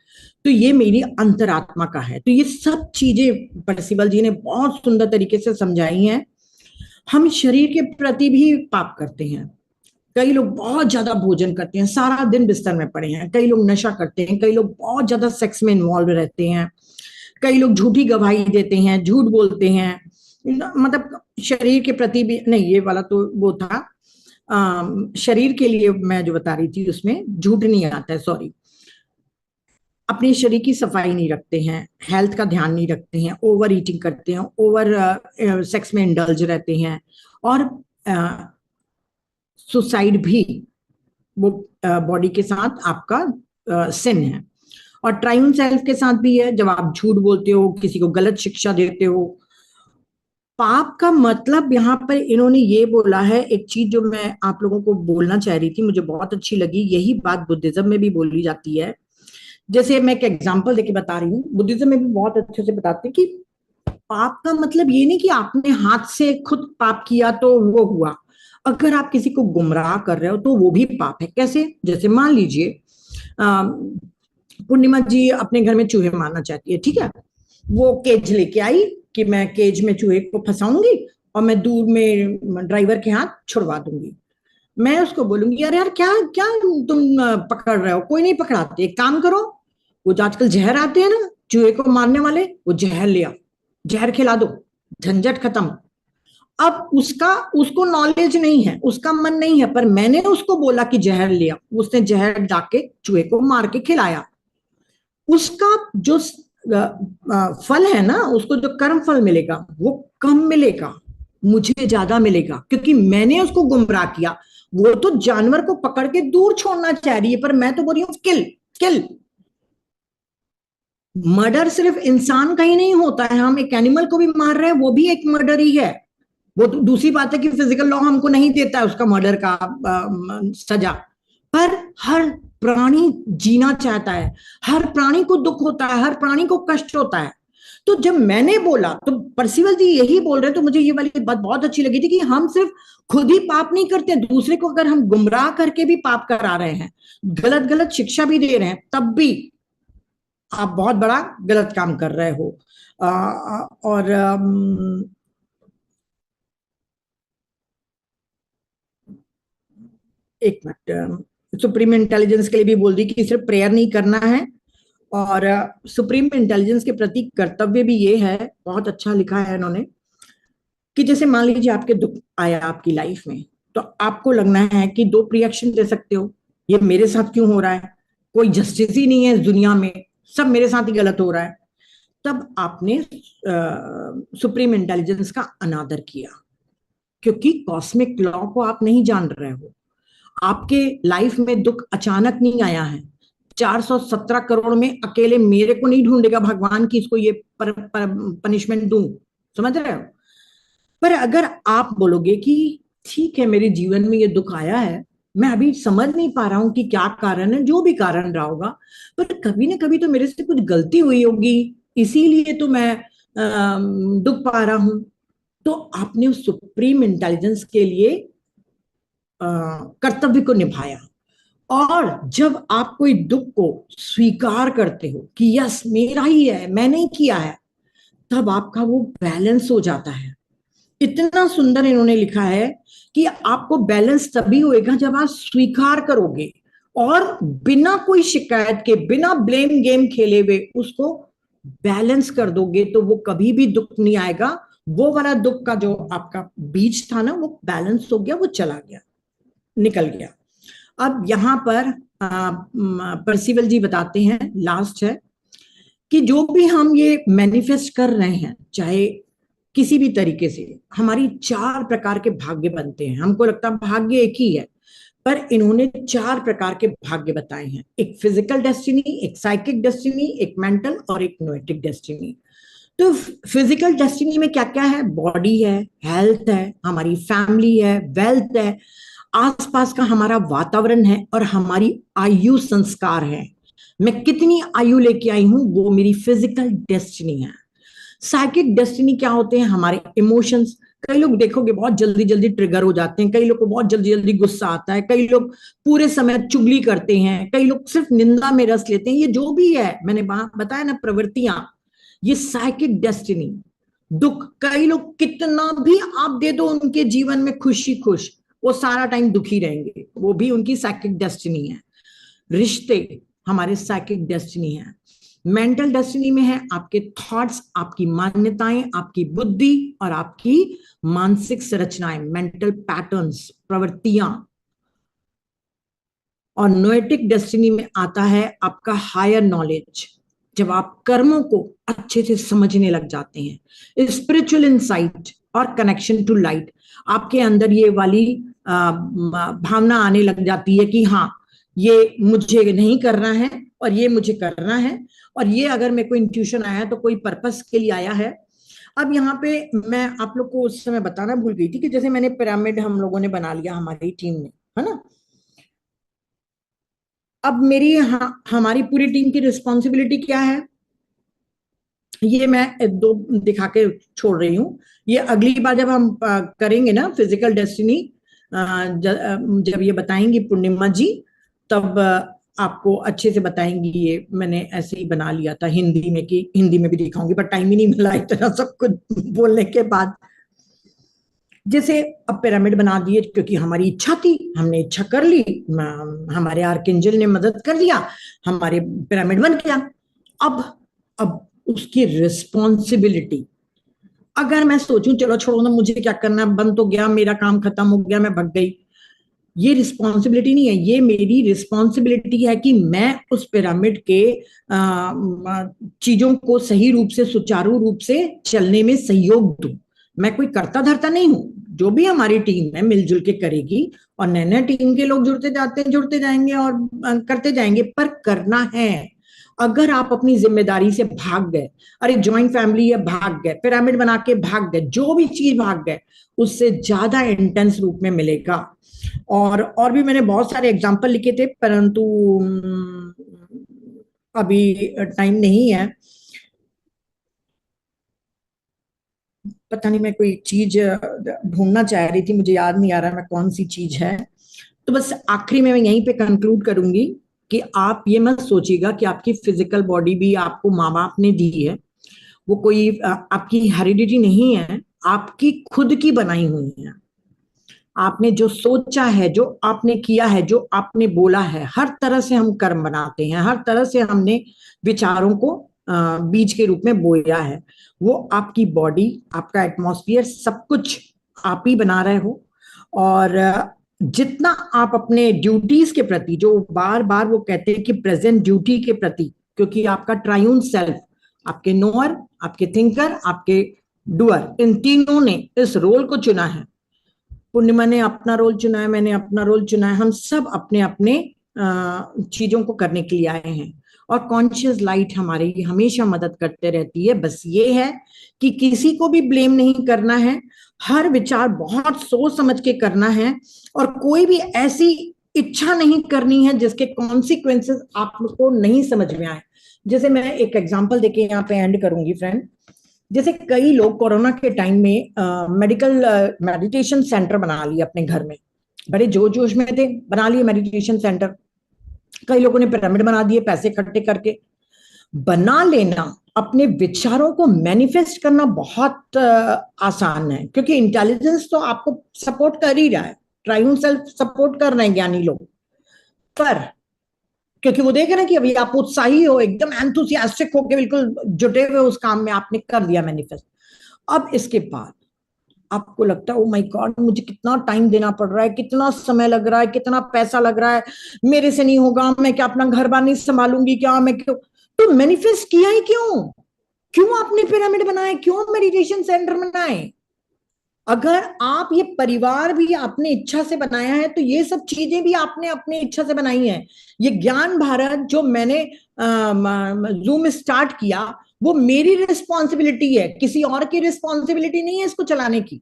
तो ये मेरी अंतरात्मा का है। तो ये सब चीजें परसिवल जी ने बहुत सुंदर तरीके से समझाई हैं। हम शरीर के प्रति भी पाप करते हैं। कई लोग बहुत ज्यादा भोजन करते हैं, सारा दिन बिस्तर में पड़े हैं, कई लोग नशा करते हैं, कई लोग बहुत ज्यादा सेक्स में इन्वॉल्व रहते हैं, कई लोग झूठी गवाही देते हैं, झूठ बोलते हैं, मतलब शरीर के प्रति भी नहीं, ये वाला तो वो था। शरीर के लिए मैं जो बता रही थी उसमें झूठ नहीं आता है, सॉरी। अपने शरीर की सफाई नहीं रखते हैं, हेल्थ का ध्यान नहीं रखते हैं, ओवर ईटिंग करते हैं, ओवर सेक्स में इंडल्ज रहते हैं, और सुसाइड भी वो बॉडी के साथ आपका सिन है। और ट्राइउन सेल्फ के साथ भी है, जब आप झूठ बोलते हो, किसी को गलत शिक्षा देते हो। पाप का मतलब यहाँ पर इन्होंने ये बोला है, एक चीज जो मैं आप लोगों को बोलना चाह रही थी, मुझे बहुत अच्छी लगी, यही बात बुद्धिज्म में भी बोली जाती है। जैसे मैं एक एग्जांपल देके बता रही हूँ, बुद्धिज्म में भी बहुत अच्छे से बताते हैं कि पाप का मतलब ये नहीं कि आपने हाथ से खुद पाप किया तो वो हुआ। अगर आप किसी को गुमराह कर रहे हो तो वो भी पाप है। कैसे? जैसे मान लीजिए पूर्णिमा जी अपने घर में चूहे मारना चाहती है, ठीक है, वो केज लेके आई कि मैं केज में चूहे को फंसाऊंगी और मैं दूर में ड्राइवर के हाथ छुड़वा दूंगी। मैं उसको बोलूंगी, यार यार क्या क्या तुम पकड़ रहे हो, कोई नहीं पकड़ाते, एक काम करो, वो जो आजकल जहर आते हैं ना चूहे को मारने वाले, वो जहर ले आओ, जहर खिला दो, झंझट खत्म। अब उसको नॉलेज नहीं है, उसका मन नहीं है, पर मैंने उसको बोला कि जहर ले आओ, उसने जहर डाके चूहे को मार के खिलाया। उसका जो फल है ना, उसको जो कर्म फल मिलेगा वो कम मिलेगा, मुझे ज्यादा मिलेगा, क्योंकि मैंने उसको गुमराह किया। वो तो जानवर को पकड़ के दूर छोड़ना चाह रही है, पर मैं तो बोल रही हूँ किल किल। मर्डर सिर्फ इंसान का ही नहीं होता है, हम एक एनिमल को भी मार रहे हैं, वो भी एक मर्डर ही है। वो दूसरी बात है कि फिजिकल लॉ हमको नहीं देता है उसका मर्डर का सजा, पर हर प्राणी जीना चाहता है, हर प्राणी को दुख होता है, हर प्राणी को कष्ट होता है। तो जब मैंने बोला तो परसिवल जी यही बोल रहे, तो मुझे ये वाली बात बहुत अच्छी लगी थी कि हम सिर्फ खुद ही पाप नहीं करते, दूसरे को अगर हम गुमराह करके भी पाप करा रहे हैं, गलत गलत शिक्षा भी दे रहे हैं, तब भी आप बहुत बड़ा गलत काम कर रहे हो। और एक मिनट, सुप्रीम इंटेलिजेंस के लिए भी बोल दी कि सिर्फ प्रेयर नहीं करना है, और सुप्रीम इंटेलिजेंस के प्रति कर्तव्य भी ये है, बहुत अच्छा लिखा है इन्होंने, कि जैसे मान लीजिए आपके दुख आया आपकी लाइफ में, तो आपको लगना है कि दो रिएक्शन दे सकते हो, ये मेरे साथ क्यों हो रहा है, कोई जस्टिस ही नहीं है इस दुनिया में, सब मेरे साथ ही गलत हो रहा है। तब आपने सुप्रीम इंटेलिजेंस का अनादर किया, क्योंकि कॉस्मिक लॉ को आप नहीं जान रहे हो। आपके लाइफ में दुख अचानक नहीं आया है, 417 करोड़ में अकेले मेरे को नहीं ढूंढेगा भगवान की इसको ये पनिशमेंट दूं, समझ रहे हो। पर अगर आप बोलोगे कि ठीक है मेरे जीवन में ये दुख आया है, मैं अभी समझ नहीं पा रहा हूं कि क्या कारण है, जो भी कारण रहा होगा, पर कभी ना कभी तो मेरे से कुछ गलती हुई होगी, इसीलिए तो मैं दुख पा रहा हूं। तो आपने उस सुप्रीम इंटेलिजेंस के लिए कर्तव्य को निभाया। और जब आप कोई दुख को स्वीकार करते हो कि यस मेरा ही है, मैंने ही किया है, तब आपका वो बैलेंस हो जाता है। इतना सुंदर इन्होंने लिखा है कि आपको बैलेंस तभी होएगा जब आप स्वीकार करोगे, और बिना कोई शिकायत के, बिना ब्लेम गेम खेले हुए उसको बैलेंस कर दोगे, तो वो कभी भी दुख नहीं आएगा। वो वाला दुख का जो आपका बीज था ना, वो बैलेंस हो गया, वो चला गया, निकल गया। अब यहाँ पर परसिवल जी बताते हैं, लास्ट है, कि जो भी हम ये मैनिफेस्ट कर रहे हैं, चाहे किसी भी तरीके से, हमारी 4 प्रकार के भाग्य बनते हैं। हमको लगता है भाग्य एक ही है, पर इन्होंने 4 प्रकार के भाग्य बताए हैं, एक फिजिकल डेस्टिनी, एक साइकिक डेस्टिनी, एक मेंटल और एक नोएटिक डेस्टिनी। तो फिजिकल डेस्टिनी में क्या क्या है? बॉडी है, हेल्थ है, हमारी फैमिली है, वेल्थ है, आसपास का हमारा वातावरण है, और हमारी आयु संस्कार है। मैं कितनी आयु लेके आई हूं, वो मेरी फिजिकल डेस्टिनी है। साइकिक डेस्टिनी क्या होते हैं? हमारे इमोशंस। कई लोग देखोगे बहुत जल्दी जल्दी ट्रिगर हो जाते हैं, कई लोग को बहुत जल्दी जल्दी गुस्सा आता है, कई लोग पूरे समय चुगली करते हैं, कई लोग सिर्फ निंदा में रस लेते हैं। ये जो भी है, मैंने बताया ना, प्रवृत्तियां, ये साइकिक डेस्टिनी। दुख, कई लोग कितना भी आप दे दो उनके जीवन में खुशी खुश, वो सारा टाइम दुखी रहेंगे, वो भी उनकी साइकिक डेस्टिनी है। रिश्ते हमारे साइकिक डेस्टिनी है। मेंटल डेस्टिनी में है आपके थॉट्स, आपकी मान्यताएं, आपकी बुद्धि और आपकी मानसिक संरचनाएं, मेंटल पैटर्न्स। प्रवृत्तियां, और नोएटिक डेस्टिनी में आता है आपका हायर नॉलेज, जब आप कर्मों को अच्छे से समझने लग जाते हैं, स्पिरिचुअल इंसाइट और कनेक्शन टू लाइट, आपके अंदर ये वाली भावना आने लग जाती है कि हाँ, ये मुझे नहीं करना है और ये मुझे करना है, और ये अगर मेरे को इंट्यूशन आया है तो कोई पर्पस के लिए आया है। अब यहाँ पे मैं आप लोग को उस समय बताना भूल गई थी कि जैसे मैंने पिरामिड हम लोगों ने बना लिया हमारी टीम ने, है ना। अब मेरी हमारी पूरी टीम की रिस्पॉन्सिबिलिटी क्या है, ये मैं दो दिखा के छोड़ रही हूँ। ये अगली बार जब हम करेंगे ना फिजिकल डेस्टिनी, जब ये बताएंगी पूर्णिमा जी, तब आपको अच्छे से बताएंगी। ये मैंने ऐसे ही बना लिया था हिंदी में, कि हिंदी में भी दिखाऊंगी, पर टाइम ही नहीं मिला इतना सब कुछ बोलने के बाद। जैसे अब पिरामिड बना दिए क्योंकि हमारी इच्छा थी, हमने इच्छा कर ली, हमारे आर्कएंजल ने मदद कर दिया, हमारे पिरामिड बन गया। अब उसकी रिस्पॉन्सिबिलिटी, अगर मैं सोचूं चलो छोड़ो ना, मुझे क्या करना, बन तो गया, मेरा काम खत्म हो गया, मैं भग गई, ये रिस्पॉन्सिबिलिटी नहीं है। ये मेरी रिस्पॉन्सिबिलिटी है कि मैं उस पिरामिड के चीजों को सही रूप से, सुचारू रूप से चलने में सहयोग दूं। मैं कोई करता धरता नहीं हूं, जो भी हमारी टीम है मिलजुल के करेगी, और नए नए टीम के लोग जुड़ते जाएंगे और करते जाएंगे, पर करना है। अगर आप अपनी जिम्मेदारी से भाग गए, अरे ज्वाइंट फैमिली है भाग गए, पिरामिड बना के भाग गए, जो भी चीज भाग गए, उससे ज्यादा इंटेंस रूप में मिलेगा। और भी मैंने बहुत सारे एग्जाम्पल लिखे थे, परंतु अभी टाइम नहीं है। पता नहीं, मैं कोई चीज ढूंढना चाह रही थी, मुझे याद नहीं आ रहा मैं कौन सी चीज है। तो बस आखिरी में मैं यहीं पे कंक्लूड करूंगी कि आप ये मत सोचिएगा कि आपकी फिजिकल बॉडी भी आपको माँ बाप ने दी है, वो कोई आपकी हेरिडिटी नहीं है, आपकी खुद की बनाई हुई है। आपने जो सोचा है, जो आपने किया है, जो आपने बोला है, हर तरह से हम कर्म बनाते हैं, हर तरह से हमने विचारों को बीज के रूप में बोया है। वो आपकी बॉडी, आपका एटमॉस्फेयर, सब कुछ आप ही बना रहे हो। और जितना आप अपने ड्यूटीज के प्रति, जो बार बार वो कहते हैं कि प्रेजेंट ड्यूटी के प्रति, क्योंकि आपका ट्रायून सेल्फ, आपके नोअर, आपके थिंकर, आपके डूअर, इन तीनों ने इस रोल को चुना है। पूर्णिमा ने अपना रोल चुना है, मैंने अपना रोल चुना है, हम सब अपने अपने चीजों को करने के लिए आए हैं। और कॉन्शियस लाइट हमारी हमेशा मदद करते रहती है। बस ये है कि किसी को भी ब्लेम नहीं करना है, हर विचार बहुत सोच समझ के करना है, और कोई भी ऐसी इच्छा नहीं करनी है जिसके कॉन्सिक्वेंसेस आपको नहीं समझ में आए। जैसे मैं एक एग्जांपल देके यहाँ पे एंड करूंगी फ्रेंड। जैसे कई लोग कोरोना के टाइम में मेडिकल मेडिटेशन सेंटर बना लिए अपने घर में, बड़े जोश जोश में थे, बना लिए मेडिटेशन सेंटर। कई लोगों ने पिरामिड बना दिए पैसे इकट्ठे करके। बना लेना, अपने विचारों को मैनिफेस्ट करना बहुत आसान है, क्योंकि इंटेलिजेंस तो आपको सपोर्ट कर ही रहा है, ट्राइयून सेल्फ सपोर्ट कर रहे हैं ज्ञानी लोग। पर क्योंकि वो देख रहे हैं कि अभी आप उत्साही हो, एकदम एंथुसियास्टिक होके बिल्कुल जुटे हुए उस काम में, आपने कर दिया मैनिफेस्ट। अब इसके बाद आपको लगता है ओ माय गॉड, मुझे कितना टाइम देना पड़ रहा है, कितना समय लग रहा है, कितना पैसा लग रहा है, मेरे से नहीं होगा, मैं क्या अपना घर बार नहीं संभालूंगी क्या, मैं क्यों। तो मैनिफेस्ट किया ही क्यों? क्यों आपने पिरामिड बनाए, क्यों मेडिटेशन सेंटर बनाए? अगर आप ये परिवार भी आपने इच्छा से बनाया है, तो ये सब चीजें भी आपने अपनी इच्छा से बनाई है। ये ज्ञान भारत जो मैंने जूम स्टार्ट किया, वो मेरी रिस्पॉन्सिबिलिटी है, किसी और की रिस्पॉन्सिबिलिटी नहीं है इसको चलाने की।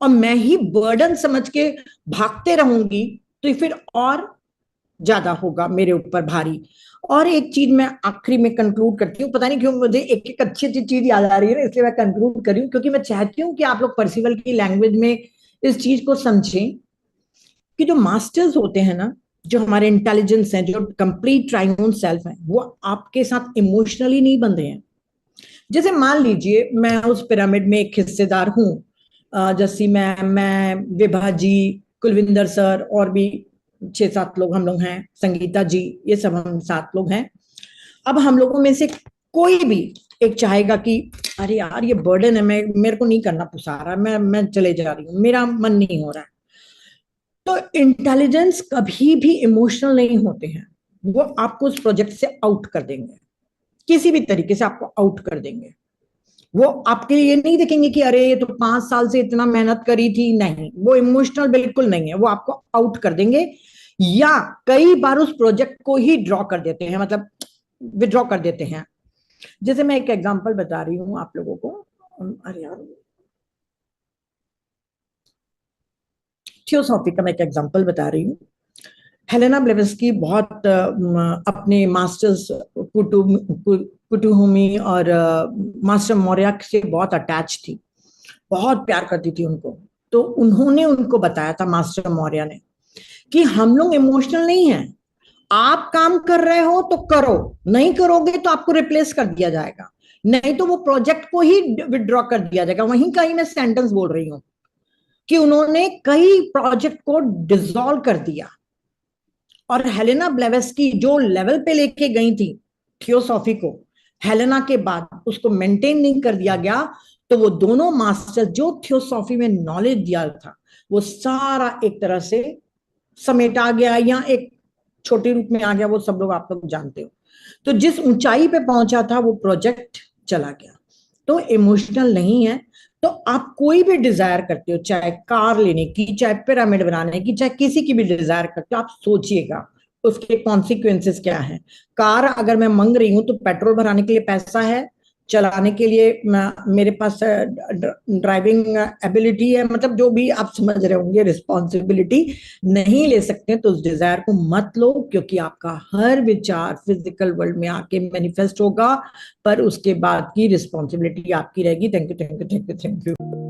और मैं ही बर्डन समझ के भागते रहूंगी तो फिर और ज्यादा होगा मेरे ऊपर भारी। और एक चीज मैं आखिरी में कंक्लूड करती हूँ, पता नहीं क्यों मुझे एक एक अच्छी अच्छी चीज याद आ रही है ना, इसलिए मैं कंक्लूड कर रही हूँ, क्योंकि मैं चाहती हूँ कि आप लोग पर्सिवल की लैंग्वेज में इस चीज को समझें कि जो मास्टर्स होते हैं ना, जो हमारे इंटेलिजेंस हैं, जो कंप्लीट ट्राइगोन सेल्फ है, वो आपके साथ इमोशनली नहीं बंधे हैं। जैसे मान लीजिए मैं उस पिरामिड में एक हिस्सेदार हूँ, जैसी मैं विभा जी, कुलविंदर सर, और भी 6-7 लोग हम लोग हैं, संगीता जी, ये सब हम 7 लोग हैं। अब हम लोगों में से कोई भी एक चाहेगा कि अरे यार ये बर्डन है, मैं मेरे को नहीं करना पुसा रहा, मैं चले जा रही हूँ, मेरा मन नहीं हो रहा है। तो इंटेलिजेंस कभी भी इमोशनल नहीं होते हैं, वो आपको उस प्रोजेक्ट से आउट कर देंगे, किसी भी तरीके से आपको आउट कर देंगे। वो आपके लिए नहीं देखेंगे कि अरे ये तो 5 साल से इतना मेहनत करी थी, नहीं, वो इमोशनल बिल्कुल नहीं है, वो आपको आउट कर देंगे या कई बार उस प्रोजेक्ट को ही ड्रॉ कर देते हैं, मतलब विड्रॉ कर देते हैं। जैसे मैं एक एग्जांपल बता रही हूँ आप लोगों को, अरे यार, थियोसॉफी का मैं एक एग्जांपल बता रही हूँ। हेलेना ब्लेवेस्की बहुत अपने मास्टर्स कुटुहुमी और मास्टर मौर्य से बहुत अटैच थी, बहुत प्यार करती थी उनको। तो उन्होंने उनको बताया था, मास्टर मौर्य ने, कि हम लोग इमोशनल नहीं हैं, आप काम कर रहे हो तो करो, नहीं करोगे तो आपको रिप्लेस कर दिया जाएगा, नहीं तो वो प्रोजेक्ट को ही विड्रॉ कर दिया जाएगा। वहीं का ही मैं सेंटेंस बोल रही हूँ कि उन्होंने कई प्रोजेक्ट को डिसॉल्व कर दिया। और हेलेना ब्लेवेस्की जो लेवल पे लेके गई थी थियोसॉफी को, हेलेना के बाद उसको मेंटेन नहीं कर दिया गया, तो वो दोनों मास्टर जो थियोसॉफी में नॉलेज दिया था, वो सारा एक तरह से समेटा गया या एक छोटे रूप में आ गया, वो सब लोग आप लोग जानते हो। तो जिस ऊंचाई पे पहुंचा था वो प्रोजेक्ट चला गया। तो इमोशनल नहीं है। तो आप कोई भी डिजायर करते हो, चाहे कार लेने की, चाहे पिरामिड बनाने की, चाहे किसी की भी डिजायर करते हो, आप सोचिएगा उसके कॉन्सिक्वेंसेस क्या है। कार अगर मैं मांग रही हूं तो पेट्रोल भराने के लिए पैसा है, चलाने के लिए मेरे पास ड्राइविंग एबिलिटी है, मतलब जो भी आप समझ रहे होंगे, रिस्पॉन्सिबिलिटी नहीं ले सकते तो उस डिजायर को मत लो, क्योंकि आपका हर विचार फिजिकल वर्ल्ड में आके मैनिफेस्ट होगा, पर उसके बाद की रिस्पॉन्सिबिलिटी आपकी रहेगी। Thank you, thank you, thank you, thank you.